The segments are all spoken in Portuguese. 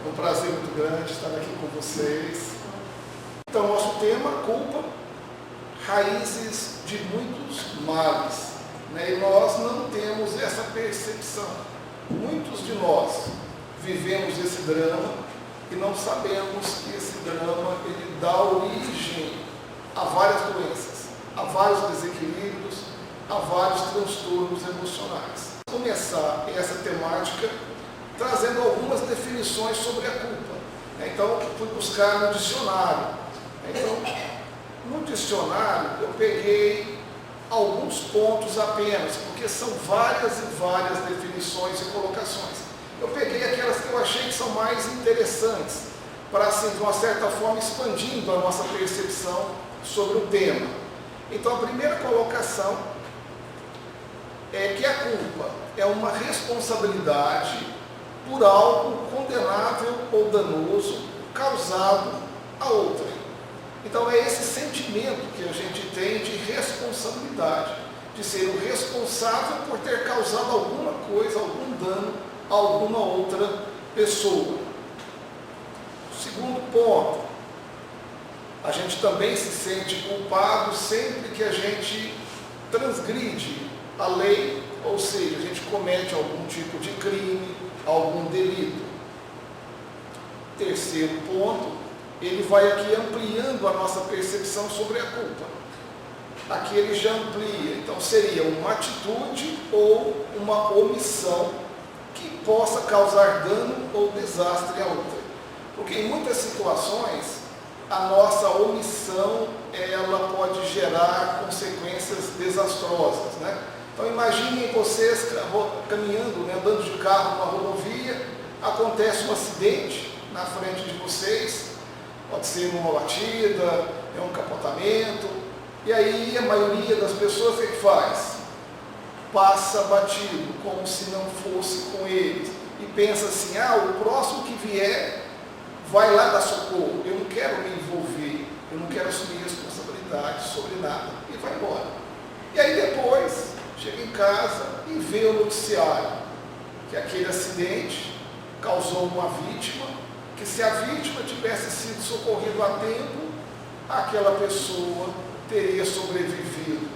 É um prazer muito grande estar aqui com vocês. Então, nosso tema, culpa, raízes de muitos males. E nós não temos essa percepção. Muitos de nós vivemos esse drama e não sabemos que esse drama ele dá origem a várias doenças, a vários desequilíbrios, a vários transtornos emocionais. Vou começar essa temática trazendo algumas definições sobre a culpa. Então, fui buscar no dicionário. Então, no dicionário, eu peguei alguns pontos apenas, porque são várias e várias definições e colocações. Eu peguei aquelas que eu achei que são mais interessantes, para, assim, de uma certa forma, expandindo a nossa percepção sobre o tema. Então, a primeira colocação é que a culpa é uma responsabilidade por algo condenável ou danoso causado a outrem. Então é esse sentimento que a gente tem de responsabilidade, de ser o responsável por ter causado alguma coisa, algum dano a alguma outra pessoa. Segundo ponto, a gente também se sente culpado sempre que a gente transgride a lei, ou seja, a gente comete algum tipo de crime, algum delito. Terceiro ponto, ele vai aqui ampliando a nossa percepção sobre a culpa. Aqui ele já amplia, então seria uma atitude ou uma omissão que possa causar dano ou desastre a outra. Porque em muitas situações, a nossa omissão, ela pode gerar consequências desastrosas, né? Então imaginem vocês caminhando, andando de carro numa rodovia, acontece um acidente na frente de vocês, pode ser uma batida, um capotamento, e aí a maioria das pessoas o que faz? Passa batido, como se não fosse com eles, e pensa assim, o próximo que vier vai lá dar socorro, eu não quero me envolver, eu não quero assumir responsabilidade sobre nada, e vai embora. E aí depois chega em casa e vê o noticiário que aquele acidente causou uma vítima, que se a vítima tivesse sido socorrida a tempo, aquela pessoa teria sobrevivido.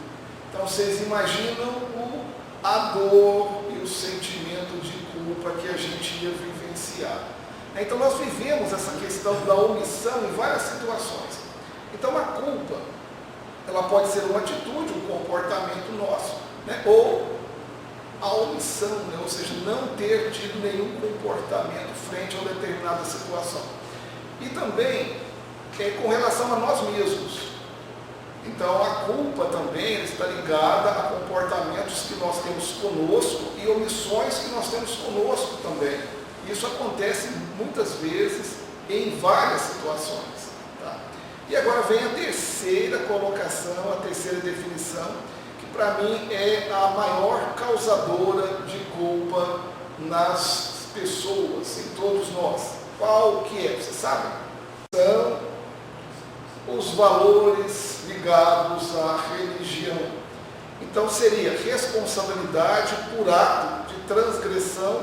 Então vocês imaginam a dor e o sentimento de culpa que a gente ia vivenciar. Então nós vivemos essa questão da omissão em várias situações. Então a culpa, ela pode ser uma atitude, um comportamento nosso, ou a omissão, ou seja, não ter tido nenhum comportamento frente a uma determinada situação. E também com relação a nós mesmos. Então a culpa também está ligada a comportamentos que nós temos conosco e omissões que nós temos conosco também. Isso acontece muitas vezes em várias situações. Tá? E agora vem a terceira colocação, a terceira definição, para mim é a maior causadora de culpa nas pessoas, em todos nós. Qual que é? Você sabe? São os valores ligados à religião. Então seria responsabilidade por ato de transgressão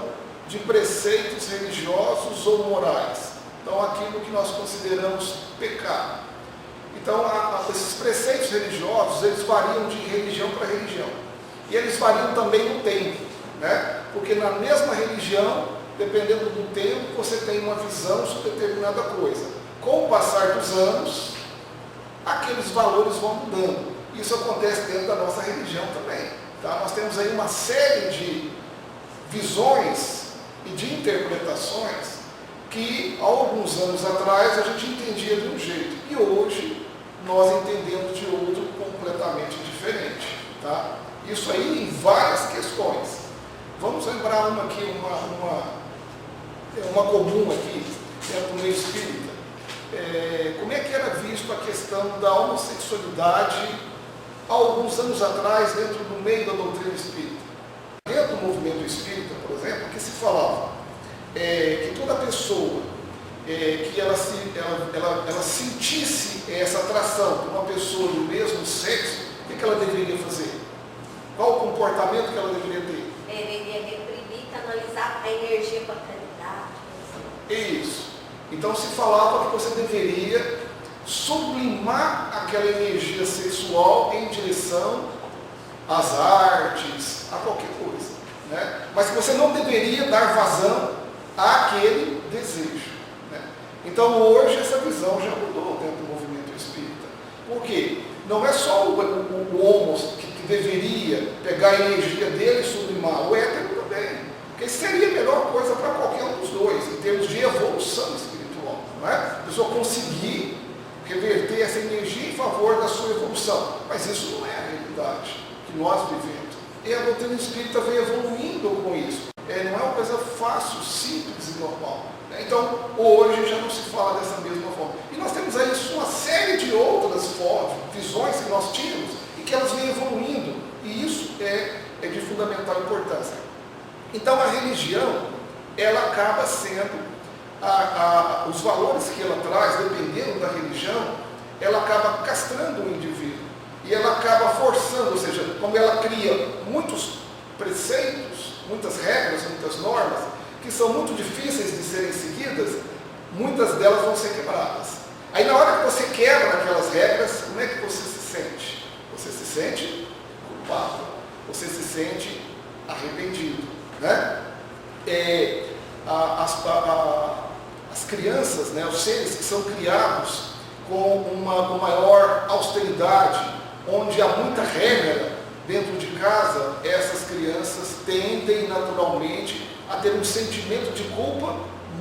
de preceitos religiosos ou morais. Então aquilo que nós consideramos pecado. Então, esses preceitos religiosos, eles variam de religião para religião. E eles variam também no tempo, né? Porque na mesma religião, dependendo do tempo, você tem uma visão sobre determinada coisa. Com o passar dos anos, aqueles valores vão mudando. Isso acontece dentro da nossa religião também. Tá? Nós temos aí uma série de visões e de interpretações que, há alguns anos atrás, a gente entendia de um jeito. E hoje, nós entendemos de outro completamente diferente. Tá? Isso aí em várias questões. Vamos lembrar uma aqui, uma comum aqui, dentro do meio espírita. Como é que era visto a questão da homossexualidade há alguns anos atrás, dentro do meio da doutrina espírita? Dentro do movimento espírita, por exemplo, que se falava que toda pessoa que ela sentisse essa atração por uma pessoa do mesmo sexo, o que ela deveria fazer? Qual o comportamento que ela deveria ter? Deveria reprimir, canalizar a energia para a caridade. Isso. Então se falava que você deveria sublimar aquela energia sexual em direção às artes, a qualquer coisa, né? Mas que você não deveria dar vazão àquele desejo, né? Então hoje essa visão já mudou dentro do movimento espírita. Por quê? Não é só o homo que deveria pegar a energia dele e sublimar, o hétero também. Porque seria a melhor coisa para qualquer um dos dois, em termos de evolução espiritual, não é? A pessoa conseguir reverter essa energia em favor da sua evolução. Mas isso não é a realidade que nós vivemos. E a doutrina espírita vem evoluindo com isso. Não é uma coisa fácil, simples e normal. Então, hoje já não se fala dessa mesma forma. E nós temos aí uma série de outras formas, visões que nós tínhamos e que elas vêm evoluindo. E isso é de fundamental importância. Então, a religião, ela acaba sendo os valores que ela traz, dependendo da religião, ela acaba castrando o indivíduo e ela acaba forçando, ou seja, como ela cria muitos preceitos, muitas regras, muitas normas, que são muito difíceis de serem seguidas, muitas delas vão ser quebradas. Aí na hora que você quebra aquelas regras, como é que você se sente? Você se sente culpado, você se sente arrependido, né? As crianças, né, os seres que são criados com uma maior austeridade, onde há muita regra dentro de casa, essas crianças tendem naturalmente a ter um sentimento de culpa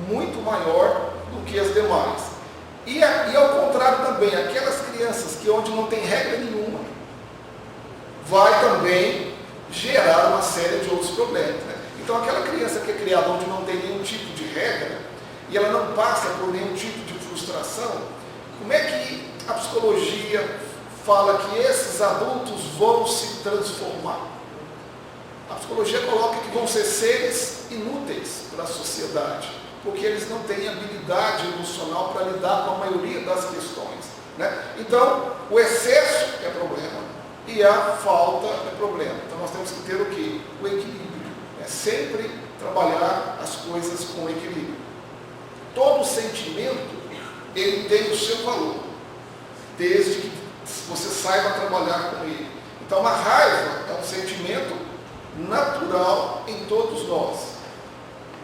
muito maior do que as demais. E ao contrário também, aquelas crianças que onde não tem regra nenhuma, vai também gerar uma série de outros problemas, né? Então aquela criança que é criada onde não tem nenhum tipo de regra, e ela não passa por nenhum tipo de frustração, como é que a psicologia fala que esses adultos vão se transformar? A psicologia coloca que vão ser seres inúteis para a sociedade, porque eles não têm habilidade emocional para lidar com a maioria das questões, né? Então, o excesso é problema e a falta é problema. Então, nós temos que ter o quê? O equilíbrio. É sempre trabalhar as coisas com equilíbrio. Todo sentimento, ele tem o seu valor, desde que você saiba trabalhar com ele. Então, a raiva é um sentimento natural em todos nós.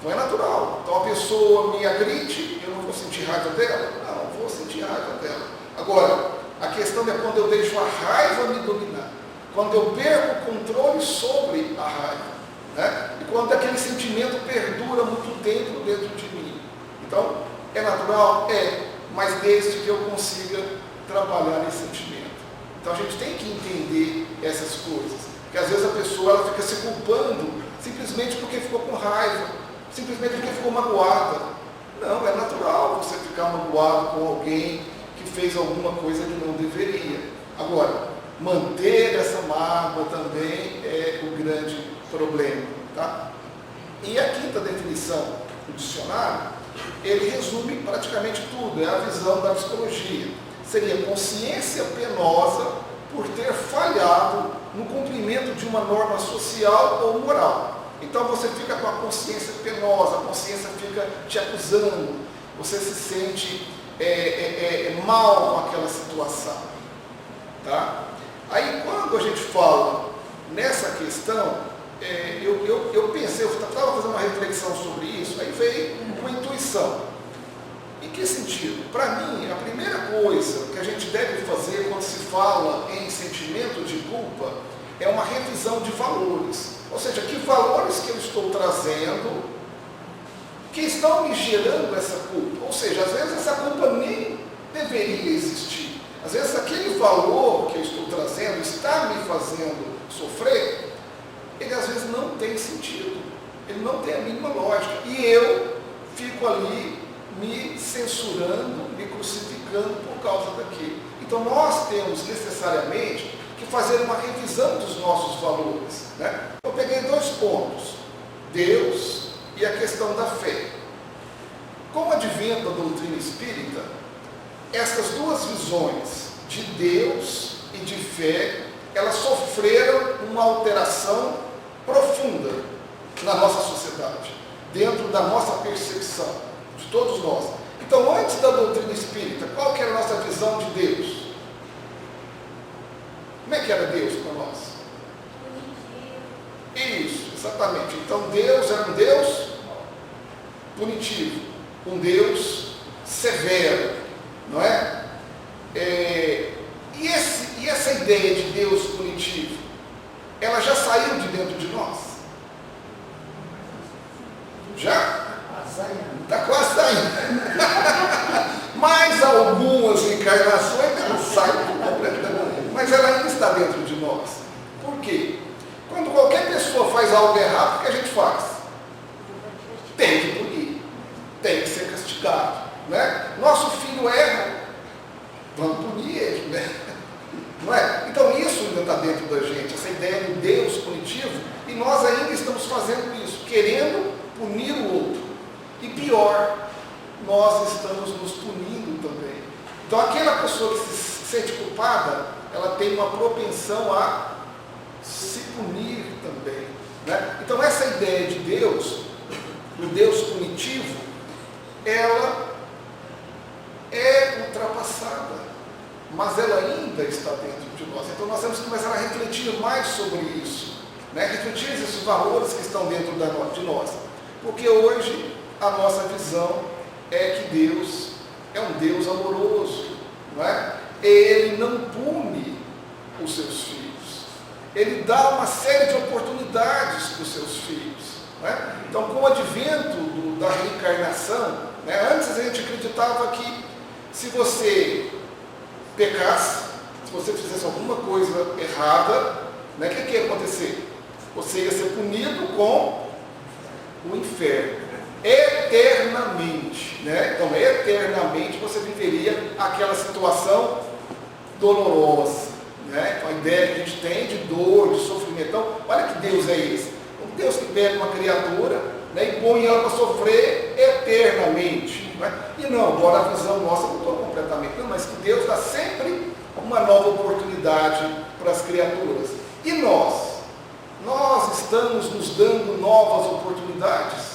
Não é natural. Então, a pessoa me agride, eu não vou sentir raiva dela? Não, vou sentir raiva dela. Agora, a questão é quando eu deixo a raiva me dominar, quando eu perco o controle sobre a raiva, né? E quando aquele sentimento perdura muito tempo dentro de mim. Então, é natural? É, mas desde que eu consiga trabalhar esse sentimento. Então, a gente tem que entender essas coisas. Porque às vezes a pessoa ela fica se culpando simplesmente porque ficou com raiva, simplesmente porque ficou magoada. Não, é natural você ficar magoado com alguém que fez alguma coisa que não deveria. Agora, manter essa mágoa também é o grande problema, tá? E a quinta definição do dicionário, ele resume praticamente tudo, é a visão da psicologia. Seria consciência penosa por ter falhado no cumprimento de uma norma social ou moral. Então você fica com a consciência penosa, a consciência fica te acusando, você se sente mal com aquela situação, tá? Aí quando a gente fala nessa questão, eu pensei, eu estava fazendo uma reflexão sobre isso, aí veio uma intuição. Em que sentido? Para mim, a primeira coisa que a gente deve fazer quando se fala em sentimento de culpa é uma revisão de valores. Ou seja, que valores que eu estou trazendo que estão me gerando essa culpa. Ou seja, às vezes essa culpa nem deveria existir. Às vezes aquele valor que eu estou trazendo está me fazendo sofrer, ele às vezes não tem sentido. Ele não tem a mínima lógica. E eu fico ali me censurando, me crucificando por causa daquilo. Então nós temos necessariamente que fazer uma revisão dos nossos valores, né? Eu peguei 2 pontos, Deus e a questão da fé. Com o advento da doutrina espírita, essas 2 visões de Deus e de fé, elas sofreram uma alteração profunda na nossa sociedade, dentro da nossa percepção de todos nós. Então, antes da doutrina espírita, qual que era a nossa visão de Deus? Como é que era Deus para nós? Isso, exatamente. Então, Deus era um Deus punitivo, um Deus severo, não é? E essa ideia de Deus punitivo, ela já saiu de dentro de nós? Já? Está quase saindo. Mais algumas encarnações ela sai completamente, mas ela ainda está dentro de nós. Por quê? Quando qualquer pessoa faz algo errado, o que a gente faz? Tem que punir, tem que ser castigado, né? Nosso filho erra, vamos punir ele, né? Não é? Então isso ainda está dentro da gente, essa ideia de Deus punitivo, e nós ainda estamos fazendo isso, querendo punir o outro. E pior, nós estamos nos punindo também. Então aquela pessoa que se sente culpada, ela tem uma propensão a se punir também, né? Então essa ideia de Deus, do Deus punitivo, ela é ultrapassada, mas ela ainda está dentro de nós. Então nós temos que começar a refletir mais sobre isso, né? Refletir esses valores que estão dentro de nós, porque hoje a nossa visão é que Deus é um Deus amoroso, não é? Ele não pune os seus filhos, ele dá uma série de oportunidades para os seus filhos, não é? Então, com o advento da reencarnação, né, antes a gente acreditava que se você pecasse, se você fizesse alguma coisa errada, né, o que ia acontecer? Você ia ser punido com o inferno, eternamente, né? Então, eternamente você viveria aquela situação dolorosa, né? Então, a ideia que a gente tem de dor, de sofrimento. Então, olha que Deus é esse. Um Deus que pega uma criatura, né, e põe ela para sofrer eternamente, né? E não, agora a visão nossa mudou completamente. Não, mas que Deus dá sempre uma nova oportunidade para as criaturas. E nós? Nós estamos nos dando novas oportunidades?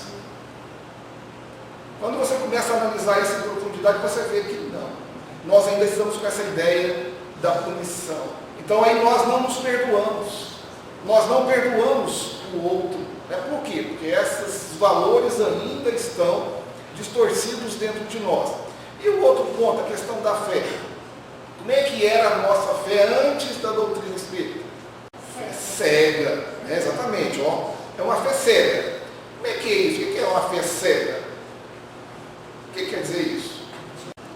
Quando você começa a analisar isso em profundidade, você vê que não. Nós ainda estamos com essa ideia da punição. Então aí nós não nos perdoamos. Nós não perdoamos o outro. Né? Por quê? Porque esses valores ainda estão distorcidos dentro de nós. E o outro ponto, a questão da fé. Como é que era a nossa fé antes da doutrina espírita? Fé cega. Né? Exatamente. Ó. É uma fé cega. Como é que é isso? O que é uma fé cega? O que quer dizer isso?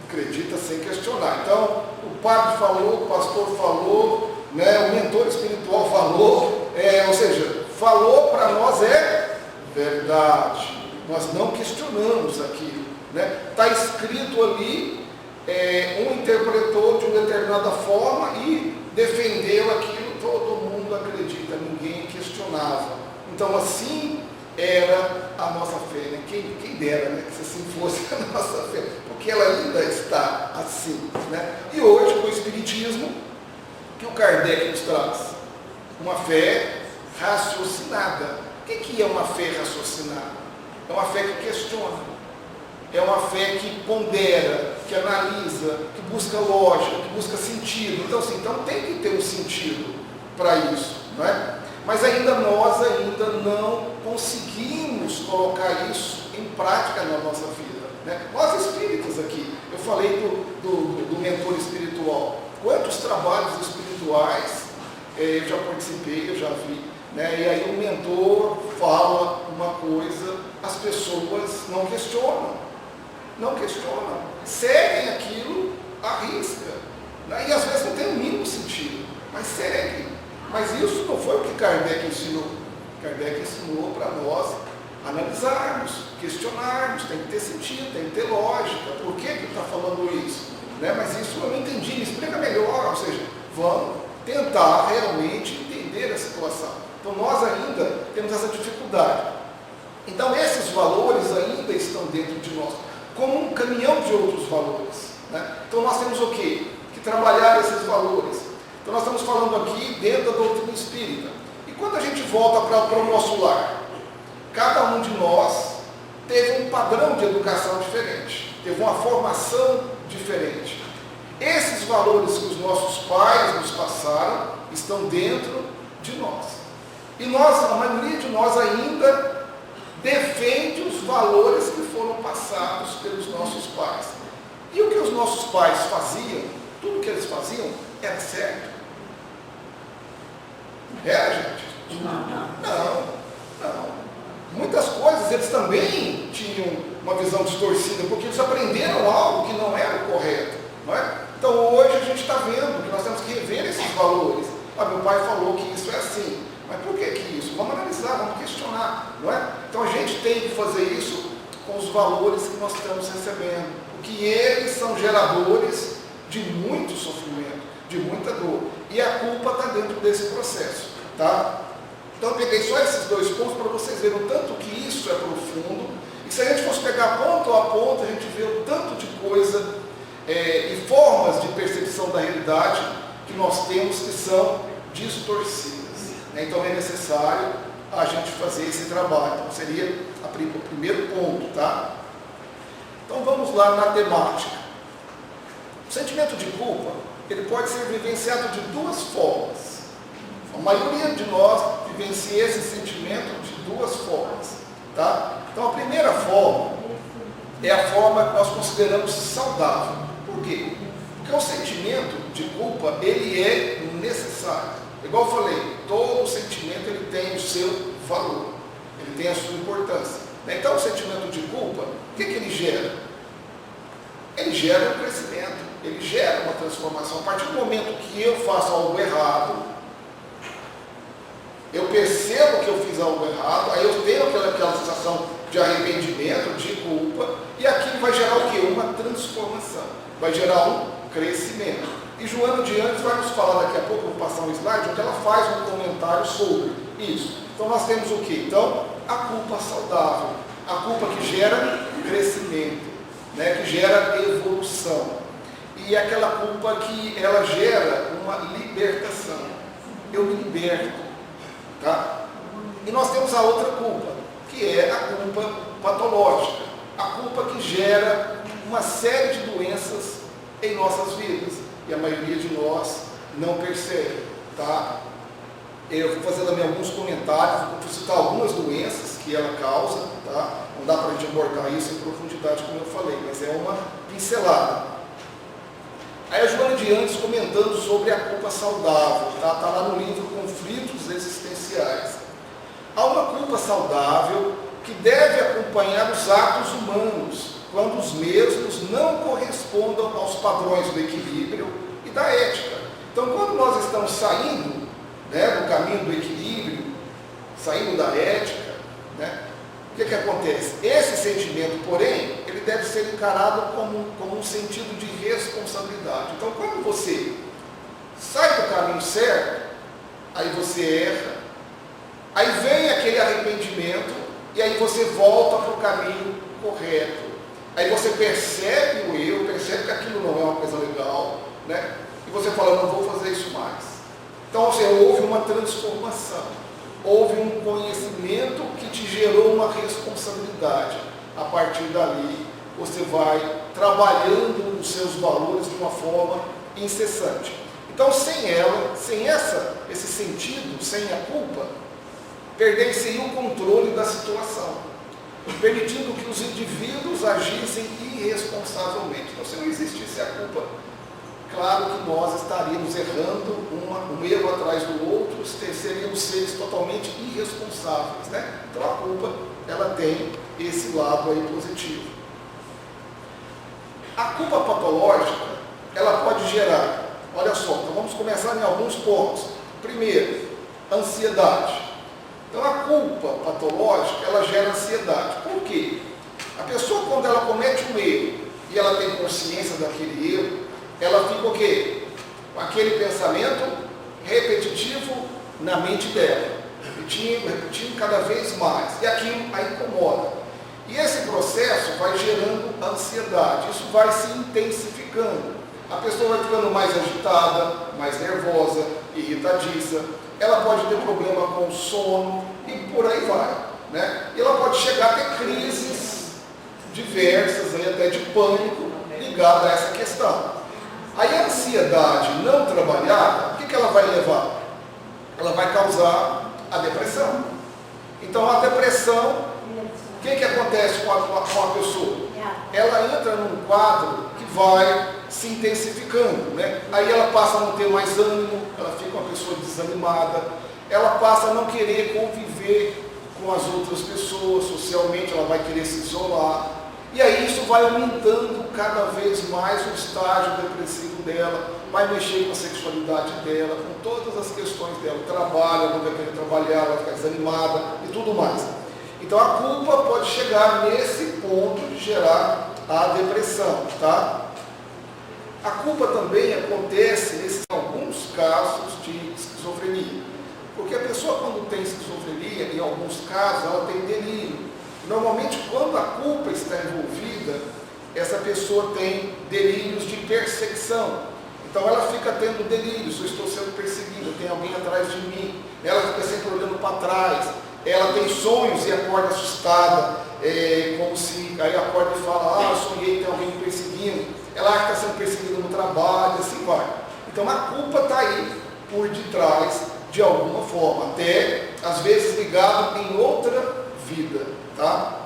Acredita sem questionar. Então, o padre falou, o pastor falou, né, o mentor espiritual falou, ou seja, falou para nós é verdade. Nós não questionamos aquilo. Está escrito ali, um interpretou de uma determinada forma e defendeu aquilo, todo mundo acredita, ninguém questionava. Então, assim era a nossa fé, né? Quem dera, né? Que assim fosse a nossa fé, porque ela ainda está assim, né? E hoje, com o Espiritismo, que o Kardec nos traz? Uma fé raciocinada. O que é uma fé raciocinada? É uma fé que questiona, é uma fé que pondera, que analisa, que busca lógica, que busca sentido. Então, assim, tem que ter um sentido para isso, não é? Mas nós ainda não conseguimos colocar isso em prática na nossa vida, né? Nós espíritas aqui, eu falei do mentor espiritual. Quantos trabalhos espirituais eu já participei, eu já vi, né? E aí o mentor fala uma coisa, as pessoas não questionam, seguem aquilo à risca, né? E às vezes não tem o mínimo sentido, mas seguem. Mas isso não foi o que Kardec ensinou. Kardec ensinou para nós analisarmos, questionarmos, tem que ter sentido, tem que ter lógica. Por que ele está falando isso? Né? Mas isso eu não entendi, me explica melhor. Ou seja, vamos tentar realmente entender a situação. Então nós ainda temos essa dificuldade. Então esses valores ainda estão dentro de nós, como um caminhão de outros valores, né? Então nós temos o quê? Que trabalhar esses valores. Então nós estamos falando aqui dentro da doutrina espírita. E quando a gente volta para o nosso lar, cada um de nós teve um padrão de educação diferente, teve uma formação diferente. Esses valores que os nossos pais nos passaram estão dentro de nós. E nós, a maioria de nós ainda defende os valores que foram passados pelos nossos pais. E o que os nossos pais faziam, tudo que eles faziam, era certo? Era, gente? Não. Muitas coisas eles também tinham uma visão distorcida, porque eles aprenderam algo que não era o correto, não é? Então hoje a gente está vendo que nós temos que rever esses valores. Meu pai falou que isso é assim, mas por que isso? Vamos analisar, vamos questionar, não é? Então a gente tem que fazer isso com os valores que nós estamos recebendo, porque eles são geradores de muito sofrimento, de muita dor, e a culpa está dentro desse processo, tá? Então eu peguei só esses 2 pontos para vocês verem o tanto que isso é profundo, e se a gente fosse pegar ponto a ponto, a gente vê o tanto de coisa e formas de percepção da realidade que nós temos que são distorcidas, né? Então é necessário a gente fazer esse trabalho. Então seria o primeiro ponto, tá? Então vamos lá na temática. O sentimento de culpa, ele pode ser vivenciado de 2 formas. A maioria de nós vivencia esse sentimento de 2 formas, tá? Então a primeira forma é a forma que nós consideramos saudável. Por quê? Porque o sentimento de culpa, ele é necessário. Igual eu falei, todo sentimento ele tem o seu valor, ele tem a sua importância. Então o sentimento de culpa, o que ele gera? Ele gera um crescimento, ele gera uma transformação. A partir do momento que eu faço algo errado, eu percebo que eu fiz algo errado, aí eu tenho aquela sensação de arrependimento, de culpa, e aquilo vai gerar o quê? Uma transformação, vai gerar um crescimento. E Joana de Andes vai nos falar daqui a pouco, vou passar um slide, onde ela faz um comentário sobre isso. Então nós temos o quê? Então, a culpa saudável, a culpa que gera crescimento, né? Que gera evolução. E aquela culpa que ela gera uma libertação. Eu me liberto. Tá? E nós temos a outra culpa, que é a culpa patológica, a culpa que gera uma série de doenças em nossas vidas, e a maioria de nós não percebe, tá? Eu vou fazer também alguns comentários, vou citar algumas doenças que ela causa, tá? Não dá para a gente abordar isso em profundidade, como eu falei, mas é uma pincelada. Aí a Joana de Andes comentando sobre a culpa saudável, tá? Está lá no livro Conflitos Existenciais. Há uma culpa saudável que deve acompanhar os atos humanos, quando os mesmos não correspondam aos padrões do equilíbrio e da ética. Então, quando nós estamos saindo, né, do caminho do equilíbrio, saindo da ética, né, o que acontece? Esse sentimento, porém, ele deve ser encarado como um sentido de responsabilidade. Então, quando você sai do caminho certo, aí você erra, aí vem aquele arrependimento, e aí você volta para o caminho correto. Aí você percebe o erro, percebe que aquilo não é uma coisa legal, né? E você fala, não vou fazer isso mais. Então, houve uma transformação, houve um conhecimento que te gerou uma responsabilidade. A partir dali, você vai trabalhando os seus valores de uma forma incessante. Então, sem ela, sem esse sentido, sem a culpa, perder-se-ia o controle da situação, permitindo que os indivíduos agissem irresponsavelmente. Então, se não existisse a culpa, claro que nós estaríamos errando um erro atrás do outro, seríamos seres totalmente irresponsáveis, né? Então, a culpa, ela tem esse lado aí positivo. A culpa patológica, ela pode gerar, olha só, então vamos começar em alguns pontos. Primeiro, ansiedade. Então, a culpa patológica, ela gera ansiedade. Por quê? A pessoa, quando ela comete um erro e ela tem consciência daquele erro, ela fica o quê? Com aquele pensamento repetitivo na mente dela, repetindo cada vez mais, e aquilo a incomoda. E esse processo vai gerando ansiedade, isso vai se intensificando. A pessoa vai ficando mais agitada, mais nervosa, irritadiça, ela pode ter problema com o sono e por aí vai, né? E ela pode chegar a ter crises diversas, aí até de pânico, ligada a essa questão. Aí a ansiedade não trabalhada, o que ela vai levar? Ela vai causar a depressão. Então a depressão, o que acontece com a pessoa? Ela entra num quadro que vai se intensificando, né? Aí ela passa a não ter mais ânimo, ela fica uma pessoa desanimada, ela passa a não querer conviver com as outras pessoas, socialmente ela vai querer se isolar, e aí isso vai aumentando cada vez mais o estágio depressivo dela, vai mexer com a sexualidade dela, com todas as questões dela, o trabalho, ela não vai querer trabalhar, ela vai ficar desanimada e tudo mais. Então a culpa pode chegar nesse ponto de gerar a depressão, tá? A culpa também acontece em alguns casos de esquizofrenia, porque a pessoa quando tem esquizofrenia, em alguns casos, ela tem delírio. Normalmente, quando a culpa está envolvida, essa pessoa tem delírios de perseguição. Então ela fica tendo delírios, eu estou sendo perseguida, tem alguém atrás de mim, ela fica sempre olhando para trás, ela tem sonhos e acorda assustada, como se aí acorda e fala, eu sonhei, tem alguém me perseguindo, ela acha que está sendo perseguida no trabalho, assim vai. Então a culpa está aí por detrás de alguma forma, até às vezes ligado em outra vida, tá?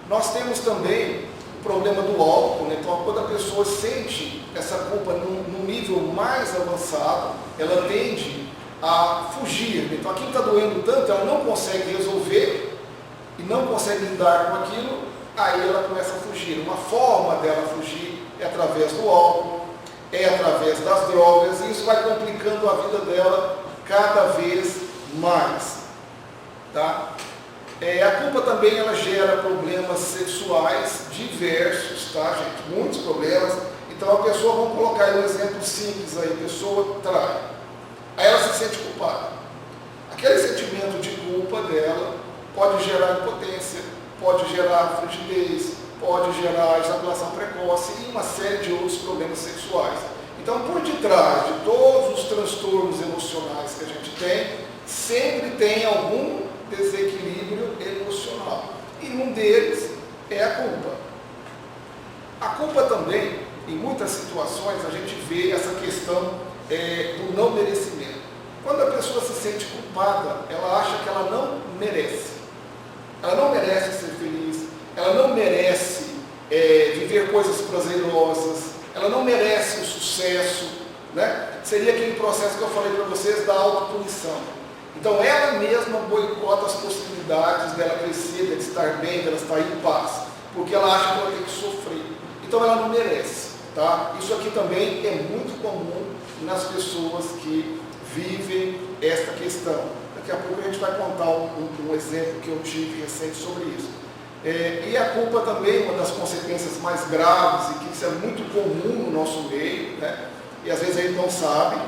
Nós temos também o problema do álcool, né? Então quando a pessoa sente essa culpa num nível mais avançado, ela tende a fugir. Então aquilo está doendo tanto, ela não consegue resolver e não consegue lidar com aquilo, aí ela começa a fugir. Uma forma dela fugir é através do álcool, é através das drogas, e isso vai complicando a vida dela cada vez mais, tá? A culpa também ela gera problemas sexuais diversos, tá, gente? Muitos problemas. Então a pessoa, vamos colocar aí um exemplo simples aí, a pessoa trai. Aí ela se sente culpada. Aquele sentimento de culpa dela pode gerar impotência, pode gerar frigidez, pode gerar ejaculação precoce e uma série de outros problemas sexuais. Então, por detrás de todos os transtornos emocionais que a gente tem, sempre tem algum desequilíbrio emocional. E um deles é a culpa. A culpa também, em muitas situações, a gente vê essa questão do não merecimento. Quando a pessoa se sente culpada, ela acha que ela não merece. Ela não merece ser feliz, ela não merece viver coisas prazerosas, ela não merece o sucesso, né? Seria aquele processo que eu falei para vocês da autopunição. Então ela mesma boicota as possibilidades dela crescer, dela estar bem, dela estar em paz, porque ela acha que ela tem que sofrer. Então ela não merece, tá? Isso aqui também é muito comum nas pessoas que vivem esta questão. Daqui a pouco a gente vai contar um exemplo que eu tive recente sobre isso. E a culpa também, uma das consequências mais graves, e que isso é muito comum no nosso meio, né? E às vezes a gente não sabe,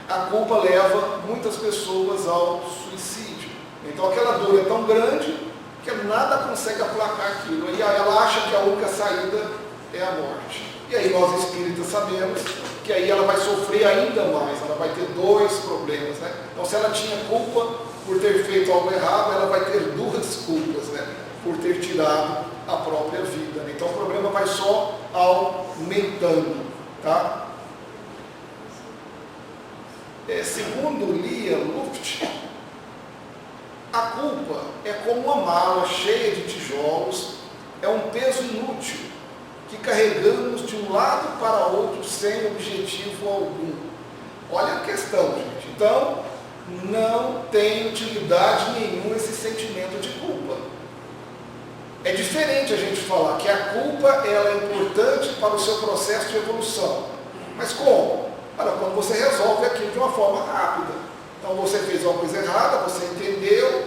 a culpa leva muitas pessoas ao suicídio. Então aquela dor é tão grande que nada consegue aplacar aquilo. E aí ela acha que a única saída é a morte. E aí nós espíritas sabemos que aí ela vai sofrer ainda mais, ela vai ter dois problemas, né? Então se ela tinha culpa por ter feito algo errado, ela vai ter duas culpas, né? Por ter tirado a própria vida, né? Então o problema vai só aumentando, tá? Segundo Lia Luft, a culpa é como uma mala cheia de tijolos, é um peso inútil que carregamos de um lado para outro sem objetivo algum. Olha a questão, gente. Então, não tem utilidade nenhuma esse sentimento de culpa. É diferente a gente falar que a culpa ela é importante para o seu processo de evolução. Mas como? Olha, quando você resolve aquilo de uma forma rápida. Então você fez uma coisa errada, você entendeu,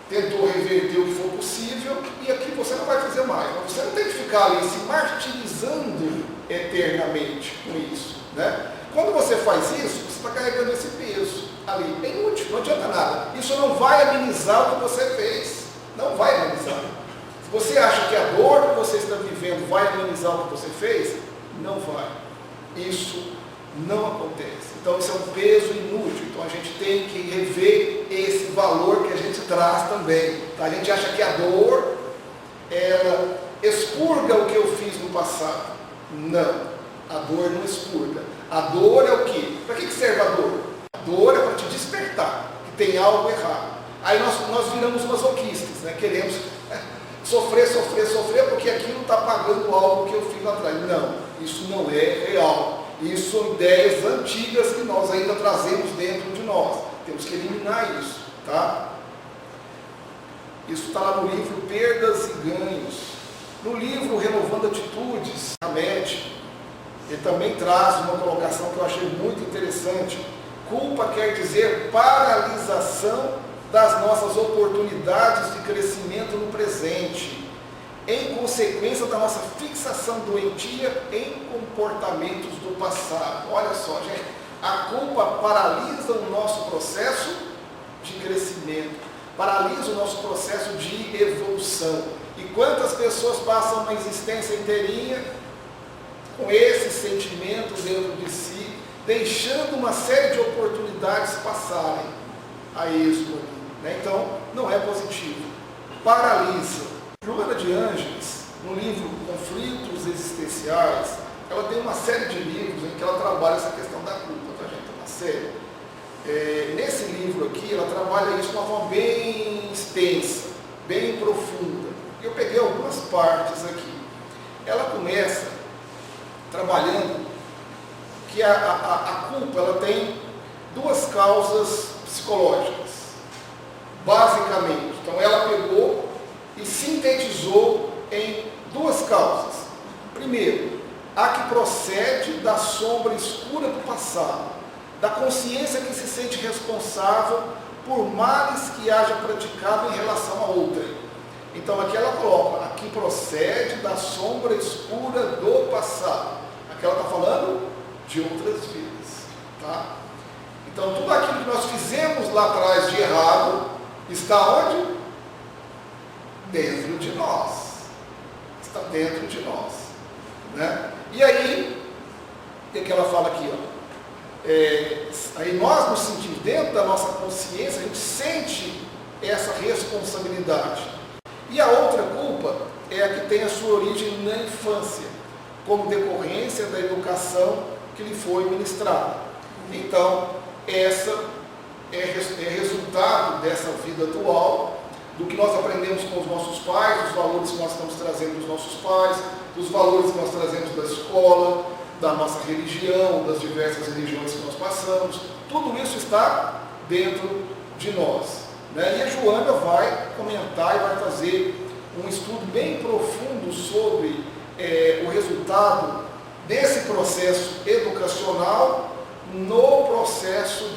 tentou reverter o que for possível e aqui você não vai fazer mais. Mas você não tem que ficar ali se martirizando eternamente com isso, né? Quando você faz isso, você está carregando esse peso ali. É inútil, não adianta nada. Isso não vai amenizar o que você fez. Não vai amenizar. Se você acha que a dor que você está vivendo vai amenizar o que você fez, não vai. Isso não acontece. Então isso é um peso inútil. Então a gente tem que rever esse valor que a gente traz também. Tá? A gente acha que a dor ela expurga o que eu fiz no passado. Não, a dor não expurga. A dor é o quê? Para que serve a dor? A dor é para te despertar, que tem algo errado. Aí nós viramos masoquistas, né? Queremos sofrer, porque aquilo está pagando algo que eu fiz lá atrás. Não, isso não é real. Isso são ideias antigas que nós ainda trazemos dentro de nós. Temos que eliminar isso, tá? Isso está lá no livro Perdas e Ganhos. No livro Renovando Atitudes, Hamed, ele também traz uma colocação que eu achei muito interessante. Culpa quer dizer paralisação das nossas oportunidades de crescimento no presente, em consequência da nossa fixação doentia em comportamentos do passado. Olha só, gente, a culpa paralisa o nosso processo de crescimento, paralisa o nosso processo de evolução. E quantas pessoas passam uma existência inteirinha com esse sentimento dentro de si, deixando uma série de oportunidades passarem a esmo, né? Então, não é positivo. Paralisa. Joana de Ângeles, no livro Conflitos Existenciais, ela tem uma série de livros em que ela trabalha essa questão da culpa, tá, gente? Uma série. Nesse livro aqui, ela trabalha isso de uma forma bem extensa, bem profunda. Eu peguei algumas partes aqui. Ela começa trabalhando que a culpa ela tem duas causas psicológicas, basicamente. Então ela pegou e sintetizou em duas causas. Primeiro, a que procede da sombra escura do passado, da consciência que se sente responsável por males que haja praticado em relação a outra. Então aqui ela coloca, a que procede da sombra escura do passado. Aqui ela está falando de outras vidas, tá? Então tudo aquilo que nós fizemos lá atrás de errado, está onde? Dentro de nós. Está dentro de nós, né? E aí, o que ela fala aqui, ó? Aí nós nos sentimos dentro da nossa consciência, a gente sente essa responsabilidade. E a outra culpa é a que tem a sua origem na infância, como decorrência da educação que lhe foi ministrada. Então, essa é resultado dessa vida atual, do que nós aprendemos com os nossos pais, dos valores que nós estamos trazendo dos nossos pais, dos valores que nós trazemos da escola, da nossa religião, das diversas religiões que nós passamos. Tudo isso está dentro de nós, né? E a Joana vai comentar e vai fazer um estudo bem profundo sobre o resultado desse processo educacional no processo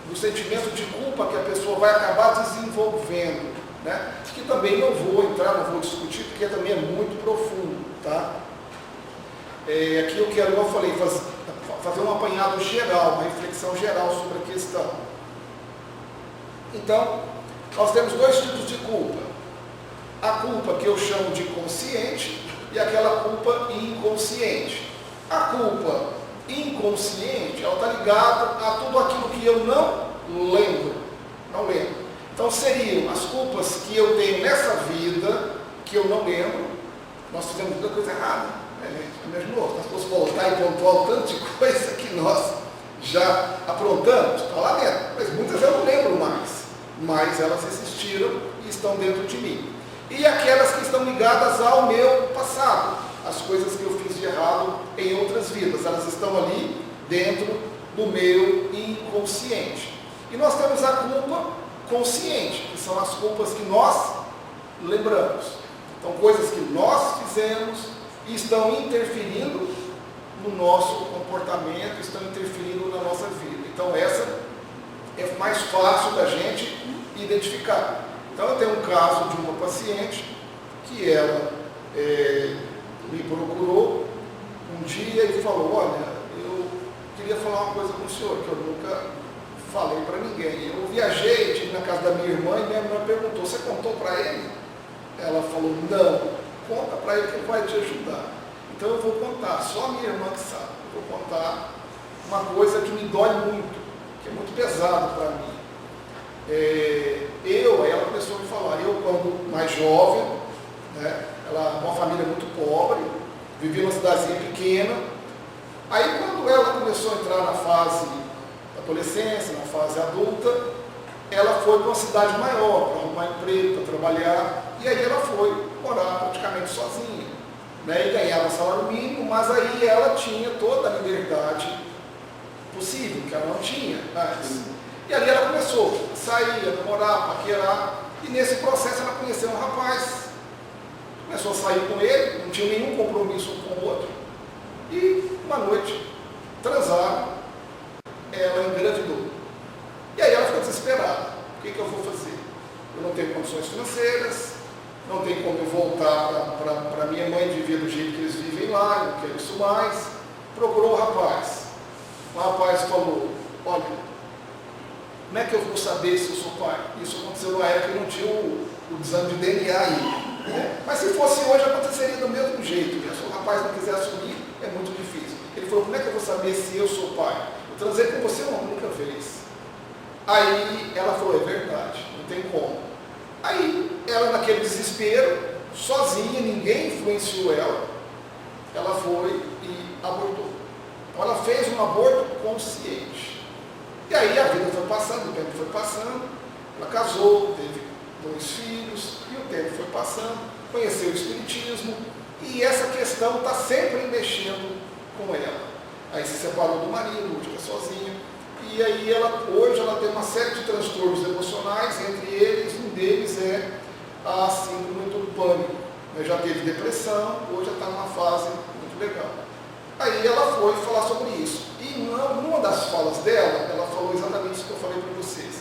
do sentimento de culpa que a pessoa vai acabar desenvolvendo, né? Que também não vou entrar, não vou discutir, porque também é muito profundo, tá? Aqui eu quero, como eu falei, fazer um apanhado geral, uma reflexão geral sobre a questão. Então, nós temos dois tipos de culpa. A culpa que eu chamo de consciente e aquela culpa inconsciente. A culpa inconsciente, ela está ligada a tudo aquilo que eu não lembro. Não lembro. Então, seriam as culpas que eu tenho nessa vida, que eu não lembro. Nós fizemos muita coisa errada. Imaginou, nós fosse voltar e pontuar o tanto de coisa que nós já aprontamos, está lá dentro, mas muitas eu não lembro mais, mas elas existiram e estão dentro de mim. E aquelas que estão ligadas ao meu passado, as coisas que eu fiz de errado em outras vidas, elas estão ali dentro do meu inconsciente. E nós temos a culpa consciente, que são as culpas que nós lembramos. Então, coisas que nós fizemos e estão interferindo no nosso comportamento, estão interferindo na nossa vida. Então essa é mais fácil da gente identificar. Então eu tenho um caso de uma paciente que ela me procurou um dia e falou, olha, eu queria falar uma coisa com o senhor, que eu nunca falei para ninguém. Eu viajei, estive na casa da minha irmã e minha irmã perguntou, você contou para ele? Ela falou, não. Conta para ele que ele vai te ajudar. Então eu vou contar, só a minha irmã que sabe. Eu vou contar uma coisa que me dói muito, que é muito pesado para mim. Aí ela começou a me falar, eu quando mais jovem, né? Ela uma família muito pobre, vivia numa cidadezinha pequena. Aí quando ela começou a entrar na fase da adolescência, na fase adulta, ela foi para uma cidade maior, para arrumar emprego, para trabalhar, e aí ela foi morar praticamente sozinha, né? E ganhava salário mínimo, mas aí ela tinha toda a liberdade possível, que ela não tinha antes. E ali ela começou a sair, a namorar, a paquerar, e nesse processo ela conheceu um rapaz, começou a sair com ele, não tinha nenhum compromisso um com o outro, e uma noite transaram, ela engravidou. E aí ela ficou desesperada. O que eu vou fazer? Eu não tenho condições financeiras, não tenho como eu voltar para minha mãe viver do jeito que eles vivem lá, eu não quero isso mais. Procurou o rapaz. O rapaz falou, olha, como é que eu vou saber se eu sou pai? Isso aconteceu numa época que não tinha o exame de DNA aí, né? Mas se fosse hoje aconteceria do mesmo jeito. Né? Se o rapaz não quiser assumir, é muito difícil. Ele falou, como é que eu vou saber se eu sou pai? Eu transei com você, não, nunca fez. Aí ela falou, é verdade, não tem como. Aí ela naquele desespero, sozinha, ninguém influenciou ela foi e abortou. Então ela fez um aborto consciente. E aí a vida foi passando, o tempo foi passando, ela casou, teve 2 filhos, e o tempo foi passando, conheceu o Espiritismo, e essa questão está sempre mexendo com ela. Aí se separou do marido, fica sozinha. E aí hoje ela tem uma série de transtornos emocionais, entre eles, um deles é a síndrome do pânico. Ela já teve depressão, hoje ela está numa fase muito legal. Aí ela foi falar sobre isso. E numa das falas dela, ela falou exatamente isso que eu falei para vocês.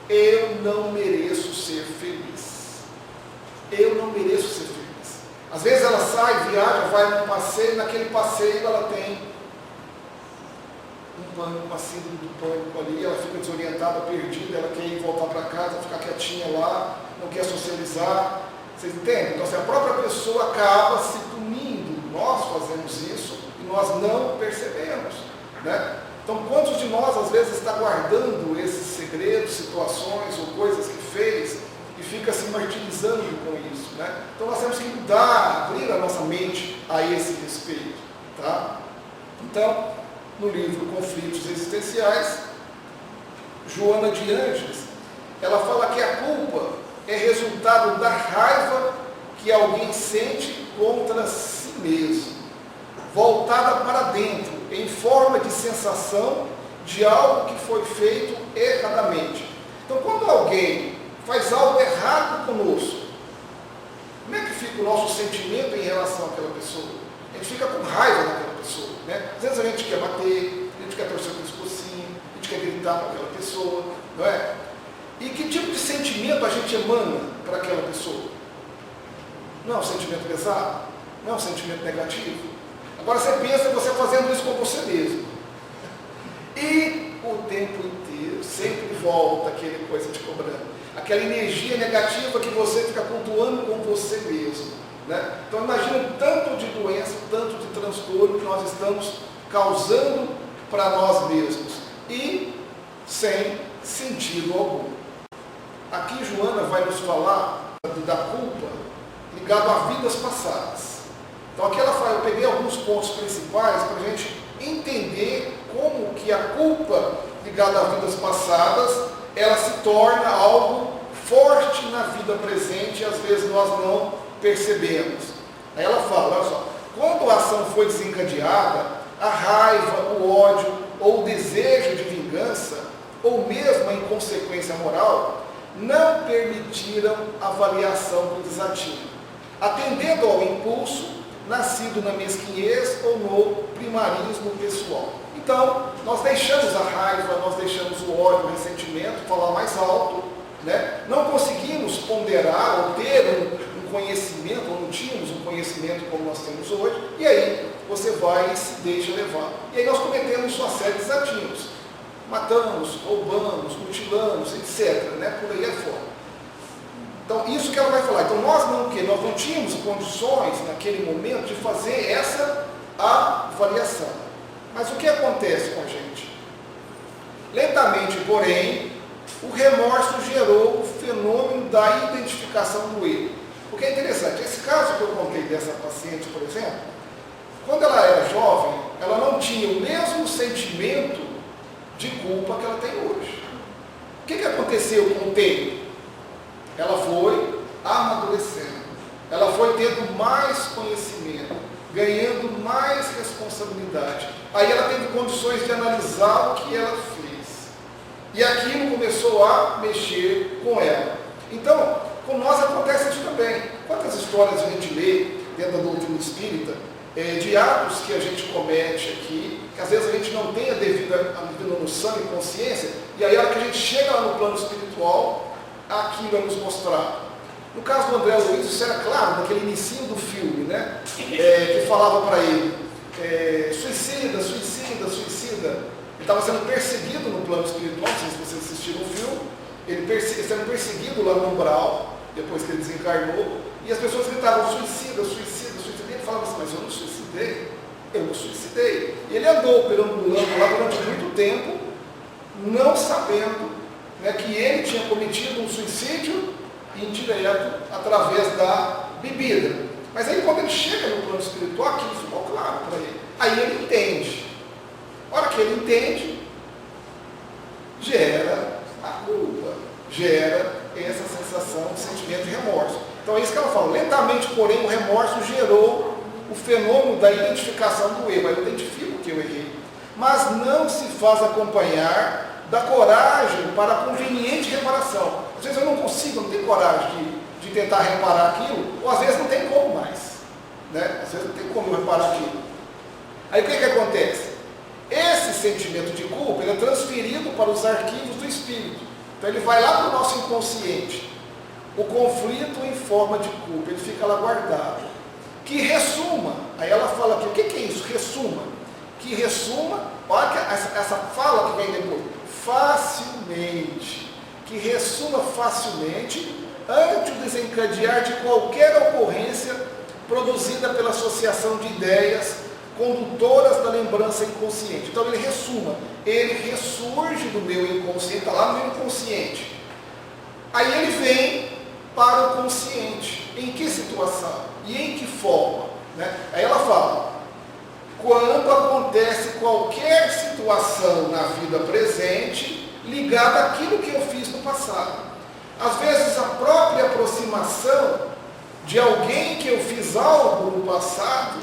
Eu não mereço ser feliz. Eu não mereço ser feliz. Às vezes ela sai, viaja, vai num passeio, naquele passeio ela tem um pânico, uma síndrome do pânico ali, ela fica desorientada, perdida, ela quer ir voltar para casa, ficar quietinha lá, não quer socializar. Vocês entendem? Então, assim, a própria pessoa acaba se punindo. Nós fazemos isso e nós não percebemos, né? Então, quantos de nós, às vezes, está guardando esses segredos, situações ou coisas que fez e fica se martirizando com isso, né? Então, nós temos que mudar, abrir a nossa mente a esse respeito, tá? Então, no livro Conflitos Existenciais, Joana de Ângeles, ela fala que a culpa é resultado da raiva que alguém sente contra si mesmo, voltada para dentro, em forma de sensação de algo que foi feito erradamente. Então, quando alguém faz algo errado conosco, como é que fica o nosso sentimento em relação àquela pessoa? A gente fica com raiva daquela pessoa, né? Às vezes a gente quer bater, a gente quer torcer o pescocinho, a gente quer gritar para aquela pessoa, não é? E que tipo de sentimento a gente emana para aquela pessoa? Não é um sentimento pesado? Não é um sentimento negativo? Agora você pensa você fazendo isso com você mesmo. E o tempo inteiro sempre volta aquela coisa te cobrando. Aquela energia negativa que você fica cultuando com você mesmo. Né? Então imagina o tanto de doença, o tanto de transtorno que nós estamos causando para nós mesmos. E sem sentido algum. Aqui Joana vai nos falar da culpa ligado a vidas passadas. Então aqui ela fala, eu peguei alguns pontos principais para a gente entender como que a culpa ligada a vidas passadas, ela se torna algo forte na vida presente e às vezes nós não percebemos. Aí ela fala, olha só, quando a ação foi desencadeada, a raiva, o ódio ou o desejo de vingança, ou mesmo a inconsequência moral, não permitiram avaliação do desatino, atendendo ao impulso nascido na mesquinhez ou no primarismo pessoal. Então, nós deixamos a raiva, nós deixamos o ódio, o ressentimento falar mais alto, né? Não conseguimos ponderar ou ter um conhecimento, ou não tínhamos um conhecimento como nós temos hoje, e aí você vai e se deixa levar. E aí nós cometemos uma série de desatinos. Matamos, roubamos, mutilamos, etc. Né? Por aí afora. Então, isso que ela vai falar. Então, nós não tínhamos condições, naquele momento, de fazer essa avaliação. Mas o que acontece com a gente? Lentamente, porém, o remorso gerou o fenômeno da identificação do erro. O que é interessante, esse caso que eu contei dessa paciente, por exemplo, quando ela era jovem, ela não tinha o mesmo sentimento de culpa que ela tem hoje. O que aconteceu com o tempo? Ela foi amadurecendo, ela foi tendo mais conhecimento, ganhando mais responsabilidade. Aí ela teve condições de analisar o que ela fez. E aquilo começou a mexer com ela. Então, com nós acontece isso também. Quantas histórias a gente lê dentro da doutrina espírita, de atos que a gente comete aqui, que às vezes a gente não tem a devida noção e consciência, e aí a hora que a gente chega lá no plano espiritual, aquilo é nos mostrado. No caso do André Luiz, isso era claro, naquele inicinho do filme, né? Que falava para ele, suicida, suicida, suicida. Ele estava sendo perseguido no plano espiritual, não sei se vocês assistiram o filme, ele sendo perseguido lá no umbral, depois que ele desencarnou, e as pessoas gritavam, suicida, suicida, suicida. E ele falava assim, mas eu não suicidei, eu não suicidei. E ele andou perambulando lá durante muito tempo, não sabendo, né, que ele tinha cometido um suicídio indireto através da bebida. Mas aí quando ele chega no plano espiritual, aquilo ficou claro para ele. Aí ele entende. A hora que ele entende, gera a culpa, gera essa sensação de sentimento de remorso. Então é isso que ela fala. Lentamente, porém, o remorso gerou o fenômeno da identificação do erro. Eu identifico que eu errei. Mas não se faz acompanhar da coragem para a conveniente reparação. Às vezes eu não consigo, eu não tenho coragem de tentar reparar aquilo, ou às vezes não tem como mais. Né? Às vezes não tem como reparar aquilo. Aí o que acontece? Esse sentimento de culpa ele é transferido para os arquivos do espírito. Então ele vai lá para o nosso inconsciente. O conflito em forma de culpa, ele fica lá guardado. Que ressuma, aí ela fala aqui, o que é isso? Ressuma. Que ressuma, olha essa fala que vem depois, facilmente. Que ressuma facilmente ante o desencadear de qualquer ocorrência produzida pela associação de ideias condutoras da lembrança inconsciente. Então ele ressuma, ele ressurge do meu inconsciente, está lá no meu inconsciente. Aí ele vem para o consciente. Em que situação? E em que forma? Né? Aí ela fala, quando acontece qualquer situação na vida presente ligada àquilo que eu fiz no passado. Às vezes a própria aproximação de alguém que eu fiz algo no passado,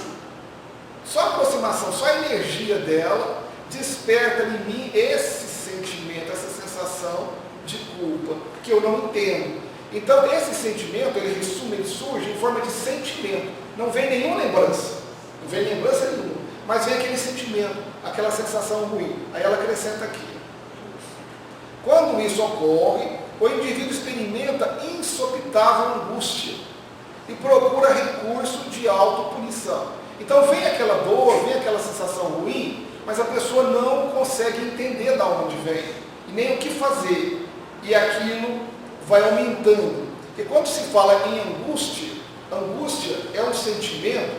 só a aproximação, só a energia dela desperta em mim esse sentimento, essa sensação de culpa, que eu não entendo. Então esse sentimento, ele ressume, ele surge em forma de sentimento. Não vem nenhuma lembrança, não vem lembrança nenhuma, mas vem aquele sentimento, aquela sensação ruim. Aí ela acrescenta aqui. Quando isso ocorre, o indivíduo experimenta insopitável angústia e procura recurso de autopunição. Então vem aquela dor, vem aquela sensação ruim, mas a pessoa não consegue entender de onde vem, e nem o que fazer. E aquilo vai aumentando. E quando se fala em angústia, angústia é um sentimento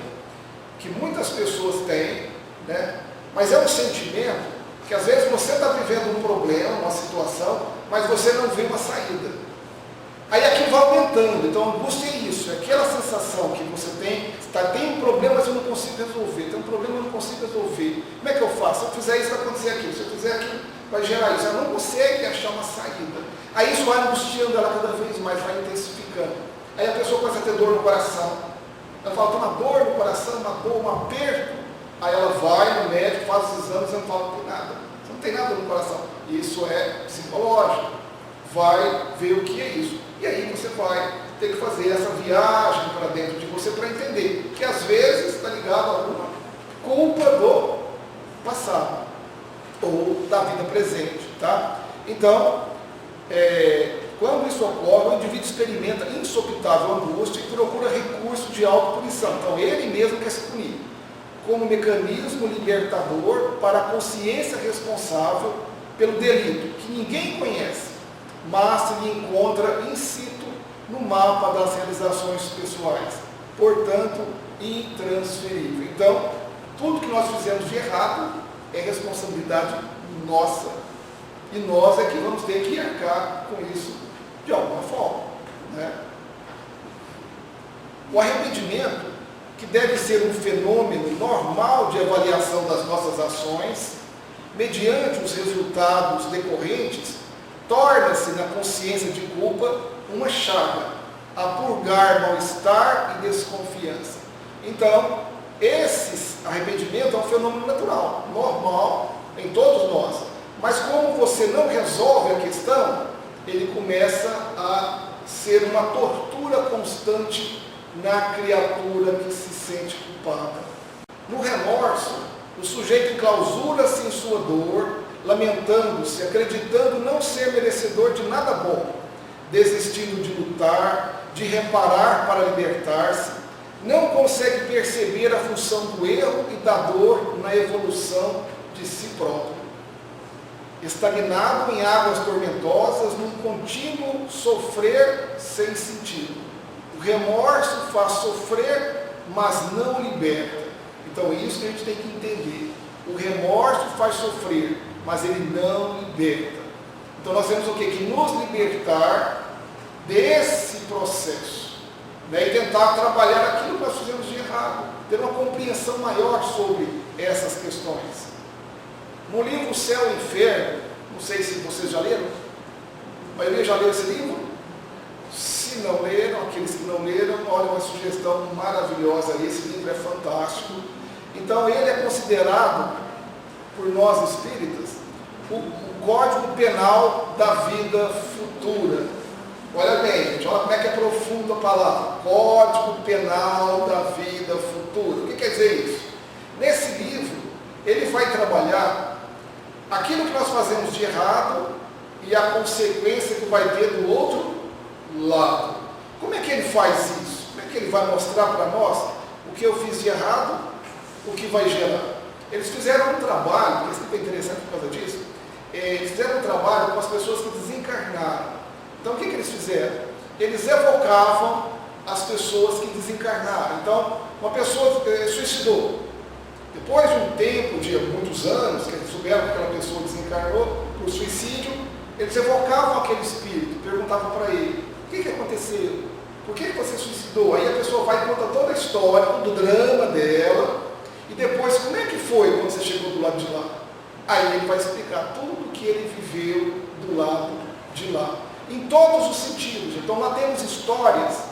que muitas pessoas têm, né? Mas é um sentimento que às vezes você está vivendo um problema, uma situação, mas você não vê uma saída. Aí aquilo vai aumentando. Então a angústia é isso, é aquela sensação que você tem, tem um problema, mas eu não consigo resolver, tem um problema, eu não consigo resolver. Como é que eu faço? Se eu fizer isso, vai acontecer aquilo, se eu fizer aquilo, vai gerar isso. Ela não consegue achar uma saída. Aí isso vai angustiando ela cada vez mais, vai intensificando. Aí a pessoa começa a ter dor no coração. Ela fala, tem uma dor no coração, uma dor, um aperto. Aí ela vai no médico, faz os exames e não fala, não tem nada. Você não tem nada no coração. Isso é psicológico. Vai ver o que é isso. E aí você vai ter que fazer essa viagem para dentro de você para entender que às vezes está ligado a alguma culpa do passado ou da vida presente. Tá? Então, quando isso ocorre, o indivíduo experimenta insopitável angústia e procura recurso de autopunição. Então ele mesmo quer se punir, como mecanismo libertador para a consciência responsável pelo delito, que ninguém conhece, mas se lhe encontra in situ no mapa das realizações pessoais, portanto, intransferível. Então, tudo que nós fizemos de errado é responsabilidade nossa. E nós é que vamos ter que arcar com isso de alguma forma. Né? O arrependimento, que deve ser um fenômeno normal de avaliação das nossas ações, mediante os resultados decorrentes, torna-se na consciência de culpa uma chaga, a purgar mal-estar e desconfiança. Então, esse arrependimento é um fenômeno natural, normal em todos nós. Mas como você não resolve a questão, ele começa a ser uma tortura constante na criatura que se sente culpada. No remorso, o sujeito enclausura-se em sua dor, lamentando-se, acreditando não ser merecedor de nada bom, desistindo de lutar, de reparar para libertar-se, não consegue perceber a função do erro e da dor na evolução de si próprio. Estagnado em águas tormentosas, num contínuo sofrer sem sentido. O remorso faz sofrer, mas não liberta. Então é isso que a gente tem que entender. O remorso faz sofrer, mas ele não liberta. Então nós temos o quê? Que nos libertar desse processo, né? E tentar trabalhar aquilo que nós fizemos de errado, ter uma compreensão maior sobre essas questões. No livro Céu e Inferno, não sei se vocês já leram, a maioria já leu esse livro? Se não leram, aqueles que não leram, olha, uma sugestão maravilhosa aí, esse livro é fantástico. Então ele é considerado, por nós espíritas, o Código Penal da vida futura. Olha bem, gente, olha como é que é profunda a palavra, Código Penal da vida futura. O que quer dizer isso? Nesse livro, ele vai trabalhar aquilo que nós fazemos de errado e a consequência que vai ter do outro lado. Como é que ele faz isso? Como é que ele vai mostrar para nós o que eu fiz de errado, o que vai gerar? Eles fizeram um trabalho, que é sempre interessante por causa disso, eles fizeram um trabalho com as pessoas que desencarnaram. Então o que eles fizeram? Eles evocavam as pessoas que desencarnaram. Então, uma pessoa suicidou. Depois de um tempo, de muitos anos, que eles souberam que aquela pessoa desencarnou por suicídio, eles evocavam aquele espírito, perguntavam para ele: o que aconteceu? Por que você suicidou? Aí a pessoa vai e conta toda a história, todo o drama dela, e depois, como é que foi quando você chegou do lado de lá? Aí ele vai explicar tudo o que ele viveu do lado de lá, em todos os sentidos. Então lá temos histórias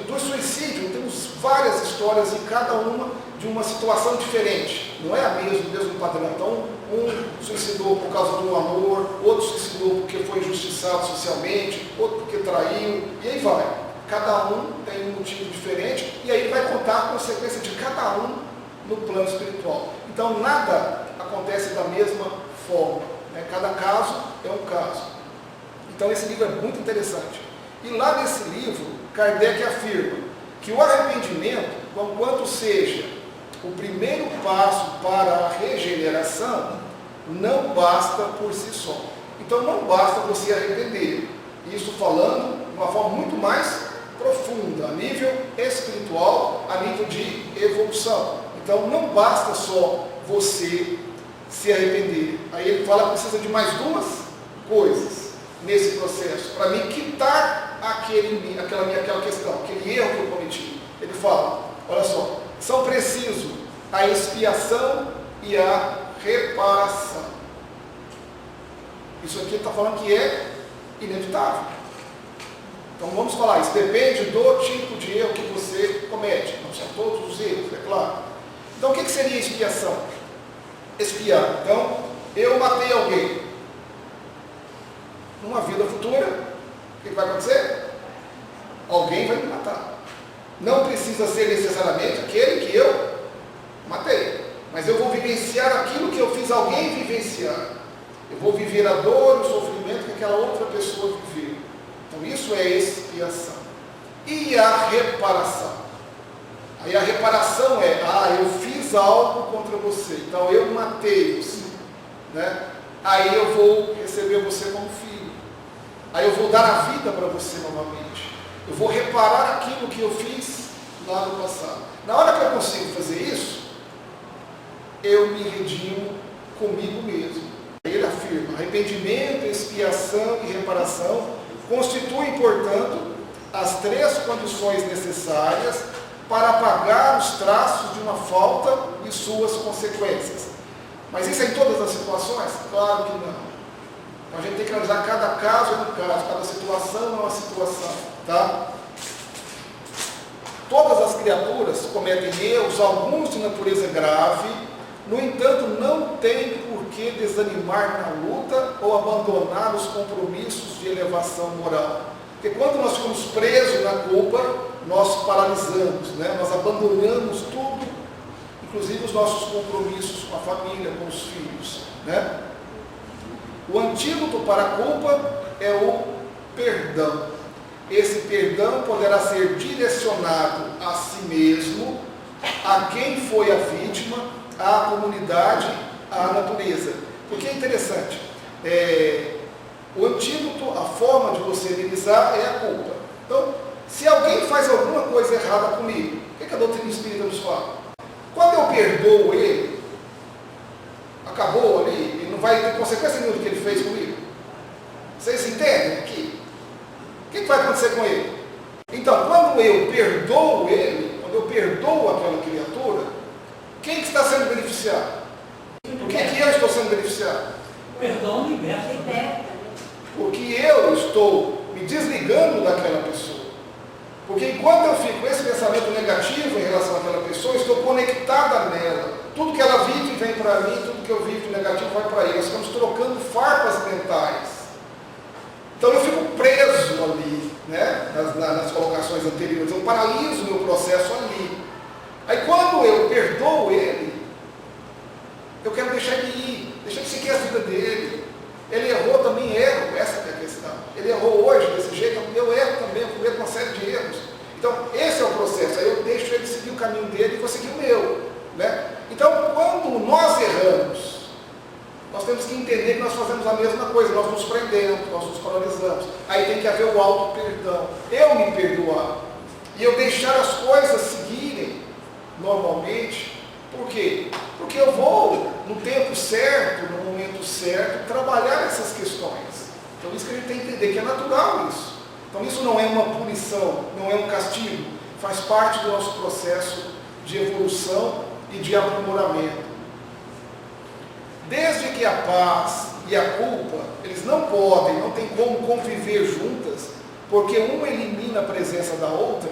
do suicídio, temos várias histórias, em cada uma de uma situação diferente, não é o mesmo padrão. Então, um suicidou por causa do amor, outro suicidou porque foi injustiçado socialmente, outro porque traiu, e aí vai. Cada um tem um motivo diferente, e aí vai contar a consequência de cada um no plano espiritual. Então, nada acontece da mesma forma, né? Cada caso é um caso. Então, esse livro é muito interessante. E lá nesse livro, Kardec afirma que o arrependimento, conquanto seja o primeiro passo para a regeneração, não basta por si só. Então não basta você arrepender. Isso falando de uma forma muito mais profunda, a nível espiritual, a nível de evolução. Então não basta só você se arrepender. Aí ele fala que precisa de mais duas coisas nesse processo, para me quitar aquela questão, aquele erro que eu cometi. Ele fala, olha só, são precisos a expiação e a reparação. Isso aqui está falando que é inevitável. Então vamos falar, isso depende do tipo de erro que você comete. Não são todos os erros, é claro. Então o que seria expiação? Expiar. Então, eu matei alguém. Numa vida futura, o que vai acontecer? Alguém vai me matar. Não precisa ser necessariamente aquele que eu matei, mas eu vou vivenciar aquilo que eu fiz alguém vivenciar. Eu vou viver a dor, o sofrimento que aquela outra pessoa viveu. Então isso é expiação. E a reparação? Aí a reparação é, eu fiz algo contra você, então eu matei você, né? Aí eu vou receber você como filho. Aí eu vou dar a vida para você novamente. Eu vou reparar aquilo que eu fiz lá no passado. Na hora que eu consigo fazer isso, eu me redimo comigo mesmo. Ele afirma, arrependimento, expiação e reparação constituem, portanto, as 3 condições necessárias para apagar os traços de uma falta e suas consequências. Mas isso é em todas as situações? Claro que não. Então a gente tem que analisar cada caso é um caso, cada situação é uma situação, tá? Todas as criaturas cometem erros, alguns de natureza grave, no entanto, não tem por que desanimar na luta ou abandonar os compromissos de elevação moral. Porque quando nós ficamos presos na culpa, nós paralisamos, né? Nós abandonamos tudo, inclusive os nossos compromissos com a família, com os filhos, né? O antídoto para a culpa é o perdão. Esse perdão poderá ser direcionado a si mesmo, a quem foi a vítima, à comunidade, à natureza. Porque é interessante, o antídoto, a forma de você amenizar é a culpa. Então, se alguém faz alguma coisa errada comigo, o que a doutrina espírita nos fala? Quando eu perdoo ele, acabou ali, ele não vai ter consequência nenhuma do que ele fez comigo. Vocês entendem aqui? O que vai acontecer com ele? Então, quando eu perdoo ele, quando eu perdoo aquela criatura, quem que está sendo beneficiado? Por que eu estou sendo beneficiado? Perdão liberta. Porque eu estou me desligando daquela pessoa. Porque enquanto eu fico com esse pensamento negativo em relação àquela pessoa, eu estou conectada nela. Tudo que ela vive vem para mim, tudo que eu vivo de negativo vai para ele. Nós estamos trocando farpas mentais. Então eu fico preso ali, né, nas colocações anteriores. Eu paraliso o meu processo ali. Aí quando eu perdoo ele, eu quero deixar ele ir, deixar ele seguir a vida dele. Ele errou, também erro, essa é a questão. Ele errou hoje desse jeito, eu erro também, eu cometo uma série de erros. Então, esse é o processo. Aí eu deixo ele seguir o caminho dele e vou seguir o meu, né? Então, quando nós erramos, nós temos que entender que nós fazemos a mesma coisa, nós nos prendemos, nós nos paralisamos. Aí tem que haver o auto-perdão. Eu me perdoar. E eu deixar as coisas seguirem normalmente. Por quê? Porque eu vou, no tempo certo, no momento certo, trabalhar essas questões. Então isso que a gente tem que entender, que é natural isso. Então isso não é uma punição, não é um castigo. Faz parte do nosso processo de evolução e de aprimoramento. Desde que a paz e a culpa, eles não podem, não tem como conviver juntas, porque uma elimina a presença da outra,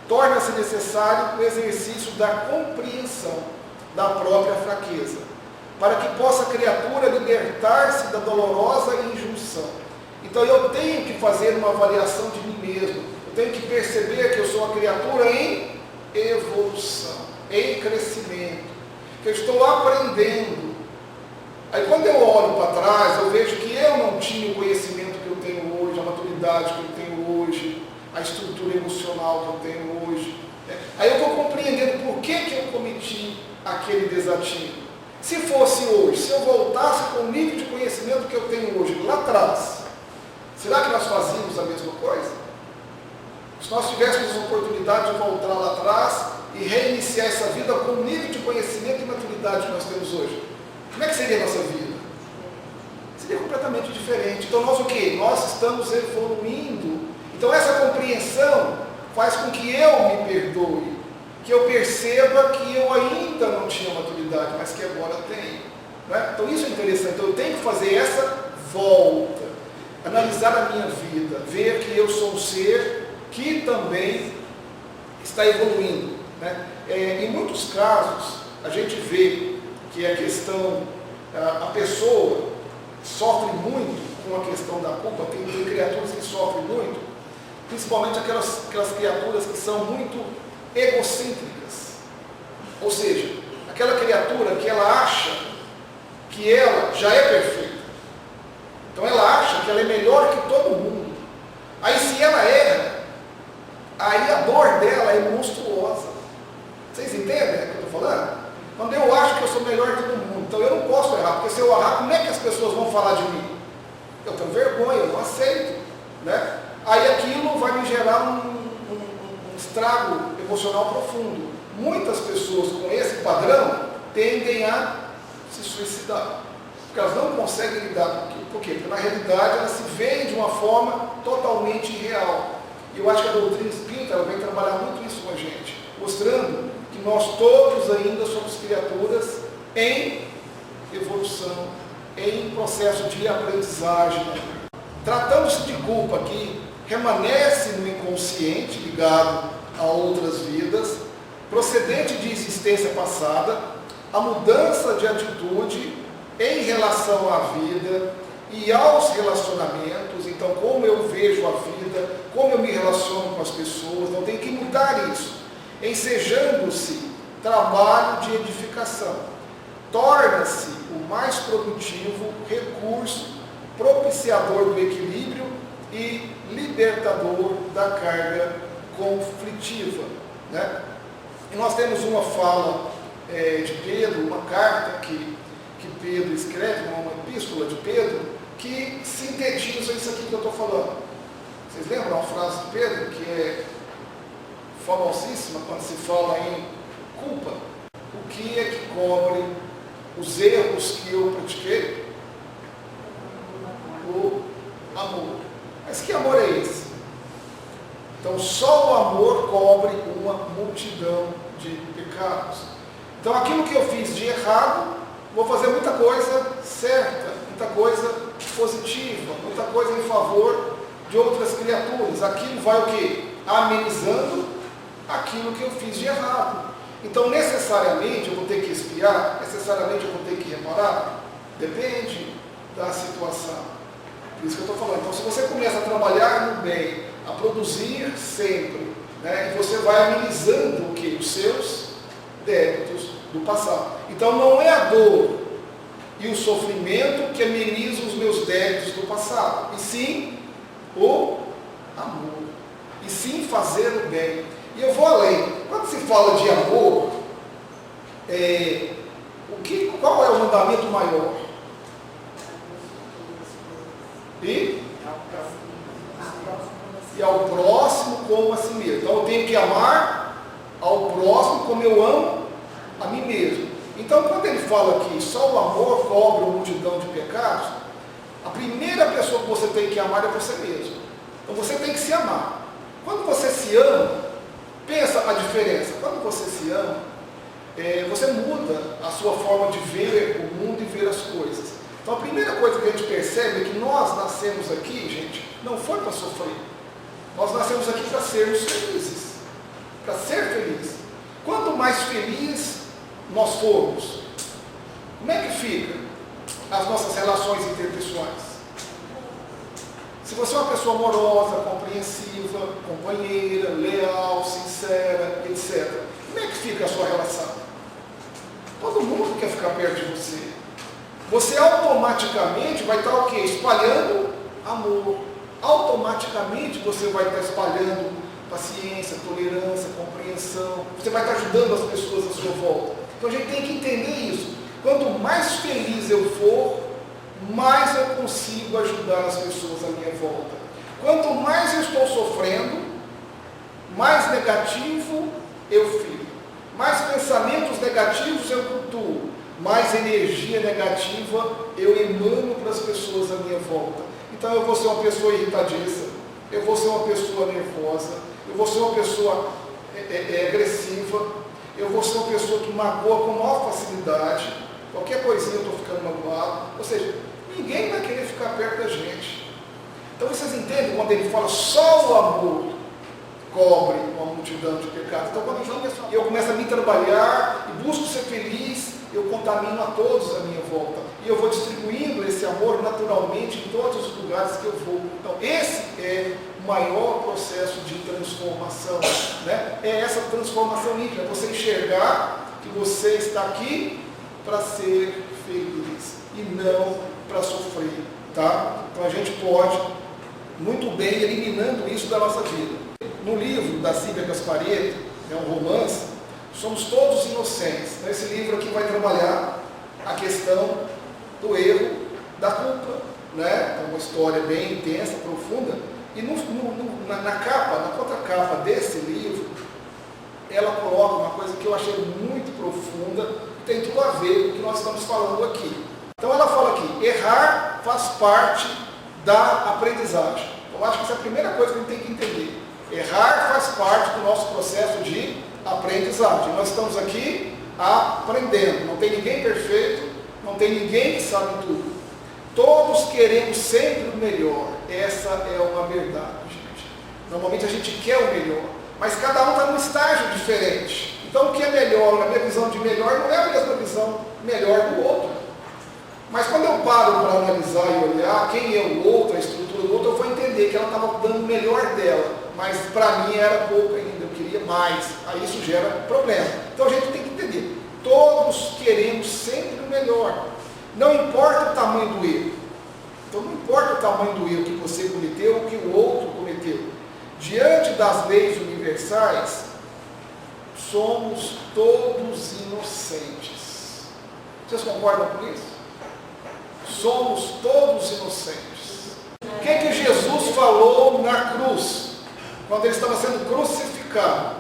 torna-se necessário o exercício da compreensão da própria fraqueza, para que possa a criatura libertar-se da dolorosa injunção. Então eu tenho que fazer uma avaliação de mim mesmo, eu tenho que perceber que eu sou uma criatura em evolução, em crescimento, que eu estou aprendendo. Aí quando eu olho para trás, eu vejo que eu não tinha o conhecimento que eu tenho hoje, a maturidade que eu tenho hoje, a estrutura emocional que eu tenho hoje. Aí eu estou compreendendo por que eu cometi aquele desatino. Se fosse hoje, se eu voltasse com o nível de conhecimento que eu tenho hoje, lá atrás, será que nós fazíamos a mesma coisa? Se nós tivéssemos a oportunidade de voltar lá atrás e reiniciar essa vida com o nível de conhecimento e maturidade que nós temos hoje, como é que seria a nossa vida? Seria completamente diferente. Então nós o quê? Nós estamos evoluindo. Então essa compreensão faz com que eu me perdoe, que eu perceba que eu ainda não tinha maturidade, mas que agora tenho. Né? Então isso é interessante. Então eu tenho que fazer essa volta, analisar a minha vida, ver que eu sou um ser que também está evoluindo. Né? Em muitos casos, a gente vê que a questão, a pessoa sofre muito com a questão da culpa, tem criaturas que sofrem muito, principalmente aquelas criaturas que são muito egocêntricas. Ou seja, aquela criatura que ela acha que ela já é perfeita. Então ela acha que ela é melhor que todo mundo. Aí se ela erra, aí a dor dela é monstruosa. Vocês entendem o que eu estou falando? Quando eu acho que eu sou melhor que todo mundo, então eu não posso errar, porque se eu errar, como é que as pessoas vão falar de mim? Eu tenho vergonha, eu não aceito, né? Aí aquilo vai me gerar um estrago emocional profundo. Muitas pessoas com esse padrão tendem a se suicidar, porque elas não conseguem lidar com aquilo. Por quê? Porque na realidade elas se veem de uma forma totalmente irreal. E eu acho que a doutrina espírita ela vem trabalhar muito isso com a gente, mostrando que nós todos ainda somos criaturas em evolução, em processo de aprendizagem. Tratando-se de culpa que permanece no inconsciente, ligado a outras vidas, procedente de existência passada, a mudança de atitude em relação à vida e aos relacionamentos. Então, como eu vejo a vida, como eu me relaciono com as pessoas, então tem que mudar isso, ensejando-se trabalho de edificação. Torna-se o mais produtivo recurso propiciador do equilíbrio e libertador da carga conflitiva, né? E nós temos uma fala de Pedro, uma carta que Pedro escreve, uma epístola de Pedro, que sintetiza isso aqui que eu estou falando. Vocês lembram a frase de Pedro, que é famosíssima quando se fala em culpa? O que é que cobre os erros que eu pratiquei? O amor. Mas que amor é esse? Então, só o amor cobre uma multidão de pecados. Então, aquilo que eu fiz de errado, vou fazer muita coisa certa, muita coisa positiva, muita coisa em favor de outras criaturas. Aquilo vai o quê? Amenizando aquilo que eu fiz de errado. Então, necessariamente eu vou ter que espiar, necessariamente eu vou ter que reparar? Depende da situação. Por isso que eu estou falando. Então, se você começa a trabalhar no bem, a produzir sempre, né, e você vai amenizando o quê? Os seus débitos do passado. Então, não é a dor e o sofrimento que amenizam os meus débitos do passado, e sim o amor, e sim fazer o bem. E eu vou além. Quando se fala de amor, qual é o mandamento maior? E ao próximo como a si mesmo. Então eu tenho que amar ao próximo como eu amo a mim mesmo. Então quando ele fala que só o amor cobre uma multidão de pecados, a primeira pessoa que você tem que amar é você mesmo. Então você tem que se amar. Quando você se ama, pensa a diferença. Quando você se ama, você muda a sua forma de ver o mundo e ver as coisas. Então a primeira coisa que a gente percebe é que nós nascemos aqui, gente, não foi para sofrer. Nós nascemos aqui para sermos felizes, para ser feliz. Quanto mais feliz nós formos, como é que fica as nossas relações interpessoais? Se você é uma pessoa amorosa, compreensiva, companheira, leal, sincera, etc., como é que fica a sua relação? Todo mundo quer ficar perto de você. Você automaticamente vai estar o quê? Espalhando amor. Automaticamente você vai estar espalhando paciência, tolerância, compreensão. Você vai estar ajudando as pessoas à sua volta. Então a gente tem que entender isso. Quanto mais feliz eu for, mais eu consigo ajudar as pessoas à minha volta. Quanto mais eu estou sofrendo, mais negativo eu fico. Mais pensamentos negativos eu cultuo. Mais energia negativa eu emano para as pessoas à minha volta. Então eu vou ser uma pessoa irritadiça, eu vou ser uma pessoa nervosa, eu vou ser uma pessoa agressiva, eu vou ser uma pessoa que magoa com maior facilidade, qualquer coisinha eu estou ficando magoado. Ou seja, ninguém vai querer ficar perto da gente. Então vocês entendem quando ele fala só o amor cobre uma multidão de pecados. Então quando eu começo a me trabalhar e busco ser feliz, eu contamino a todos à minha volta. E eu vou distribuindo esse amor naturalmente em todos os lugares que eu vou. Então esse é o maior processo de transformação, né? É essa transformação íntima, é você enxergar que você está aqui para ser feliz e não para sofrer, tá? Então a gente pode muito bem eliminando isso da nossa vida. No livro da Zíbia Gasparetto, é um romance, Somos Todos Inocentes. Então, esse livro aqui vai trabalhar a questão do erro, da culpa, né? É uma história bem intensa, profunda. E na contracapa desse livro, ela coloca uma coisa que eu achei muito profunda e tem tudo a ver com o que nós estamos falando aqui. Então ela fala aqui, errar faz parte da aprendizagem. Eu acho que essa é a primeira coisa que a gente tem que entender. Errar faz parte do nosso processo de aprendizagem. Nós estamos aqui aprendendo. Não tem ninguém perfeito, não tem ninguém que sabe tudo. Todos queremos sempre o melhor. Essa é uma verdade, gente. Normalmente a gente quer o melhor, mas cada um está num estágio diferente. Então o que é melhor, na minha visão de melhor, não é a mesma visão melhor do outro. Mas quando eu paro para analisar e olhar quem é o outro, a estrutura do outro, eu vou entender que ela estava dando o melhor dela, mas para mim era pouco ainda, eu queria mais. Aí isso gera problema. Então a gente tem que entender, todos queremos sempre o melhor. Não importa o tamanho do erro. Então não importa o tamanho do erro que você cometeu ou que o outro cometeu. Diante das leis universais, somos todos inocentes. Vocês concordam com isso? Somos todos inocentes. O que é que Jesus falou na cruz, quando ele estava sendo crucificado?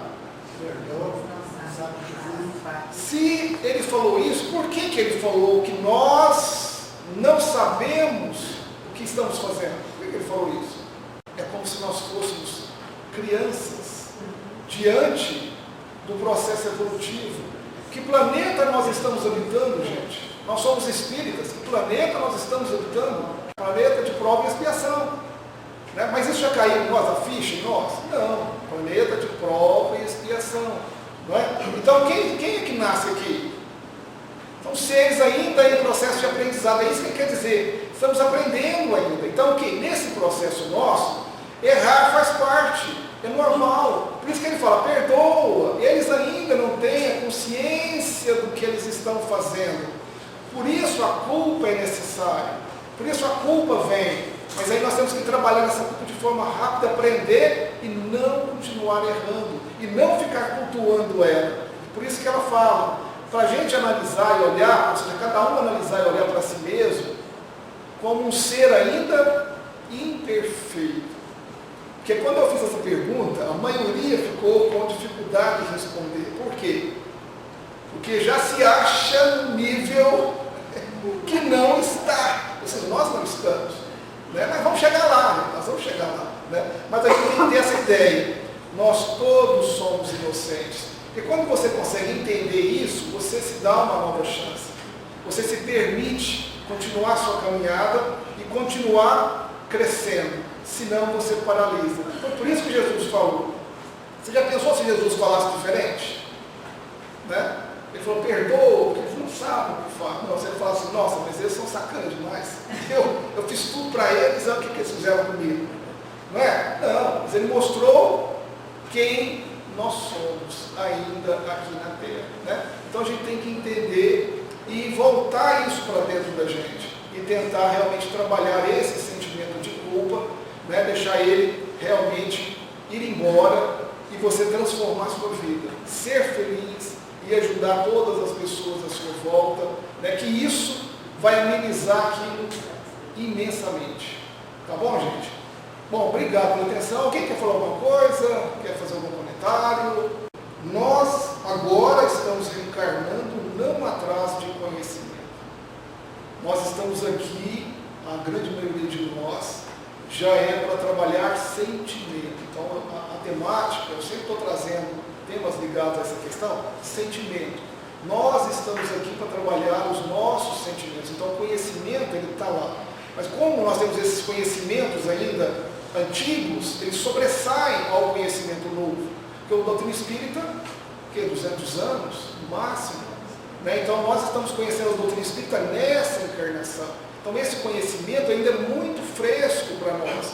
Se ele falou isso, por que ele falou que nós não sabemos o que estamos fazendo? Por que ele falou isso? É como se nós fôssemos crianças diante do processo evolutivo. Que planeta nós estamos habitando, gente? Nós somos espíritas. Que planeta nós estamos habitando? Planeta de prova e expiação. Né? Mas isso já caiu em nós, a ficha em nós? Não. Planeta de prova e expiação. Não é? Então, quem é que nasce aqui? São seres ainda em processo de aprendizado. É isso que quer dizer. Estamos aprendendo ainda. Então, nesse processo nosso, errar faz parte. É normal. Por isso que ele fala, perdoa. Eles ainda não têm a consciência do que eles estão fazendo. Por isso a culpa é necessária. Por isso a culpa vem. Mas aí nós temos que trabalhar nessa culpa de forma rápida, aprender e não continuar errando. E não ficar cultuando ela. Por isso que ela fala, para a gente analisar e olhar, ou seja, cada um analisar e olhar para si mesmo, como um ser ainda imperfeito. Porque quando eu fiz essa pergunta, a maioria ficou com dificuldade de responder. Por quê? Porque já se acha no nível que não está. Ou seja, nós não estamos. Né? Mas vamos chegar lá, né? Nós vamos chegar lá. Né? Mas a gente tem que ter essa ideia. Nós todos somos inocentes. E quando você consegue entender isso, você se dá uma nova chance. Você se permite continuar a sua caminhada e continuar crescendo. Senão você paralisa. Então por isso que Jesus falou. Você já pensou se Jesus falasse diferente? Né? Ele falou, perdoa, porque eles não sabem o que faz. Não, você fala assim, nossa, mas eles são sacanas demais. Eu fiz tudo para eles, olha o que eles fizeram comigo. Não é? Não, mas ele mostrou quem nós somos ainda aqui na Terra. Né? Então a gente tem que entender e voltar isso para dentro da gente. E tentar realmente trabalhar esse sentimento de culpa, né? Deixar ele realmente ir embora e você transformar a sua vida. Ser feliz e ajudar todas as pessoas à sua volta, né? Que isso vai amenizar aquilo imensamente. Tá bom, gente? Bom, obrigado pela atenção. Alguém quer falar alguma coisa? Quer fazer algum comentário? Nós agora estamos reencarnando não atrás de conhecimento. Nós estamos aqui, a grande maioria de nós, já é para trabalhar sentimento. Então, a temática, eu sempre estou trazendo temas ligados a essa questão, sentimento. Nós estamos aqui para trabalhar os nossos sentimentos. Então, o conhecimento, ele está lá. Mas como nós temos esses conhecimentos ainda antigos, eles sobressaem ao conhecimento novo. Porque o doutrina espírita, que é 200 anos, no máximo. Né? Então, nós estamos conhecendo a doutrina espírita nessa encarnação. Então, esse conhecimento ainda é muito fresco para nós.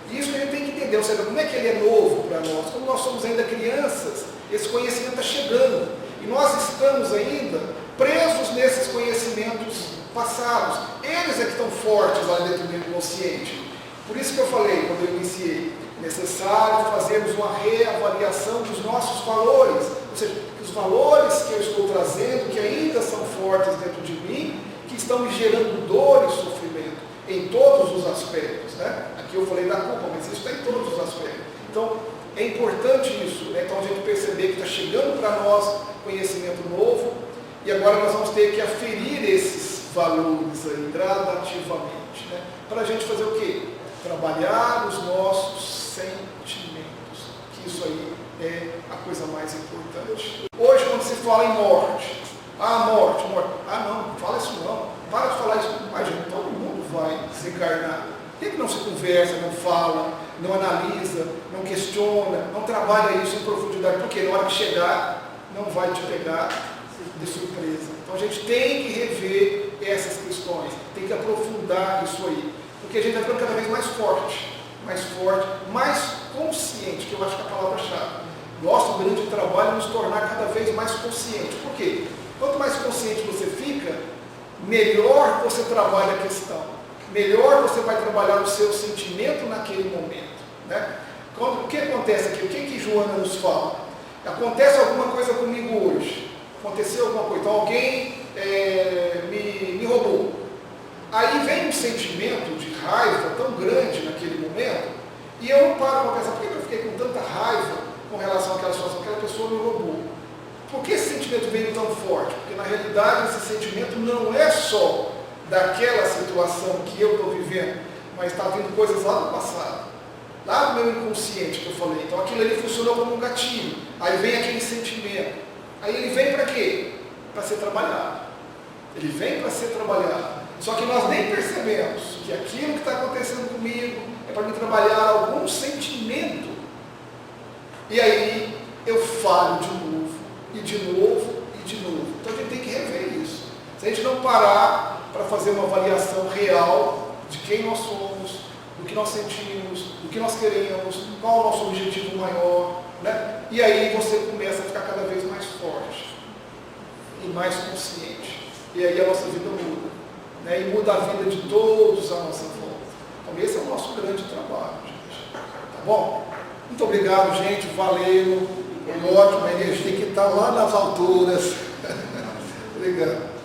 E isso que a gente tem que entender, ou seja, como é que ele é novo para nós? Como nós somos ainda crianças, esse conhecimento está chegando. E nós estamos ainda presos nesses conhecimentos passados. Eles é que estão fortes lá dentro do inconsciente. Por isso que eu falei, quando eu iniciei, necessário fazermos uma reavaliação dos nossos valores. Ou seja, os valores que eu estou trazendo, que ainda são fortes dentro de mim, que estão me gerando dor e sofrimento em todos os aspectos. Né? Aqui eu falei da culpa, mas isso está em todos os aspectos. Então, é importante isso. Né? Então, a gente perceber que está chegando para nós conhecimento novo e agora nós vamos ter que aferir esses valores aí, gradativamente. Né? Para a gente fazer o quê? Trabalhar os nossos sentimentos, que isso aí é a coisa mais importante. Hoje, quando se fala em morte, morte, não fala isso não, para de falar isso, imagina, todo mundo vai se encarnar. Por que não se conversa, não fala, não analisa, não questiona, não trabalha isso em profundidade? Porque na hora que chegar, não vai te pegar de surpresa. Então a gente tem que rever essas questões, tem que aprofundar isso aí, porque a gente vai ficando cada vez mais forte, mais consciente, que eu acho que é a palavra-chave. Nosso grande trabalho é nos tornar cada vez mais consciente. Por quê? Quanto mais consciente você fica, melhor você trabalha a questão, melhor você vai trabalhar o seu sentimento naquele momento. Né? O que acontece aqui? O que Joana nos fala? Acontece alguma coisa comigo hoje, aconteceu alguma coisa, então alguém me roubou. Aí vem um sentimento de raiva tão grande naquele momento, e eu não paro para pensar, por que eu fiquei com tanta raiva com relação àquela situação? Aquela pessoa me roubou. Por que esse sentimento veio tão forte? Porque na realidade esse sentimento não é só daquela situação que eu estou vivendo, mas está vindo coisas lá do passado, lá do meu inconsciente que eu falei. Então aquilo ali funcionou como um gatilho. Aí vem aquele sentimento. Aí ele vem para quê? Para ser trabalhado. Ele vem para ser trabalhado. Só que nós nem percebemos que aquilo que está acontecendo comigo é para me trabalhar algum sentimento. E aí eu falho de novo, e de novo, e de novo. Então a gente tem que rever isso. Se a gente não parar para fazer uma avaliação real de quem nós somos, do que nós sentimos, do que nós queremos, qual é o nosso objetivo maior, né? E aí você começa a ficar cada vez mais forte e mais consciente. E aí a nossa vida muda, né? E muda a vida de todos à nossa volta. Então esse é o nosso grande trabalho, gente. Tá bom? Muito obrigado, gente. Valeu. Foi ótimo. A energia que está lá nas alturas. Obrigado.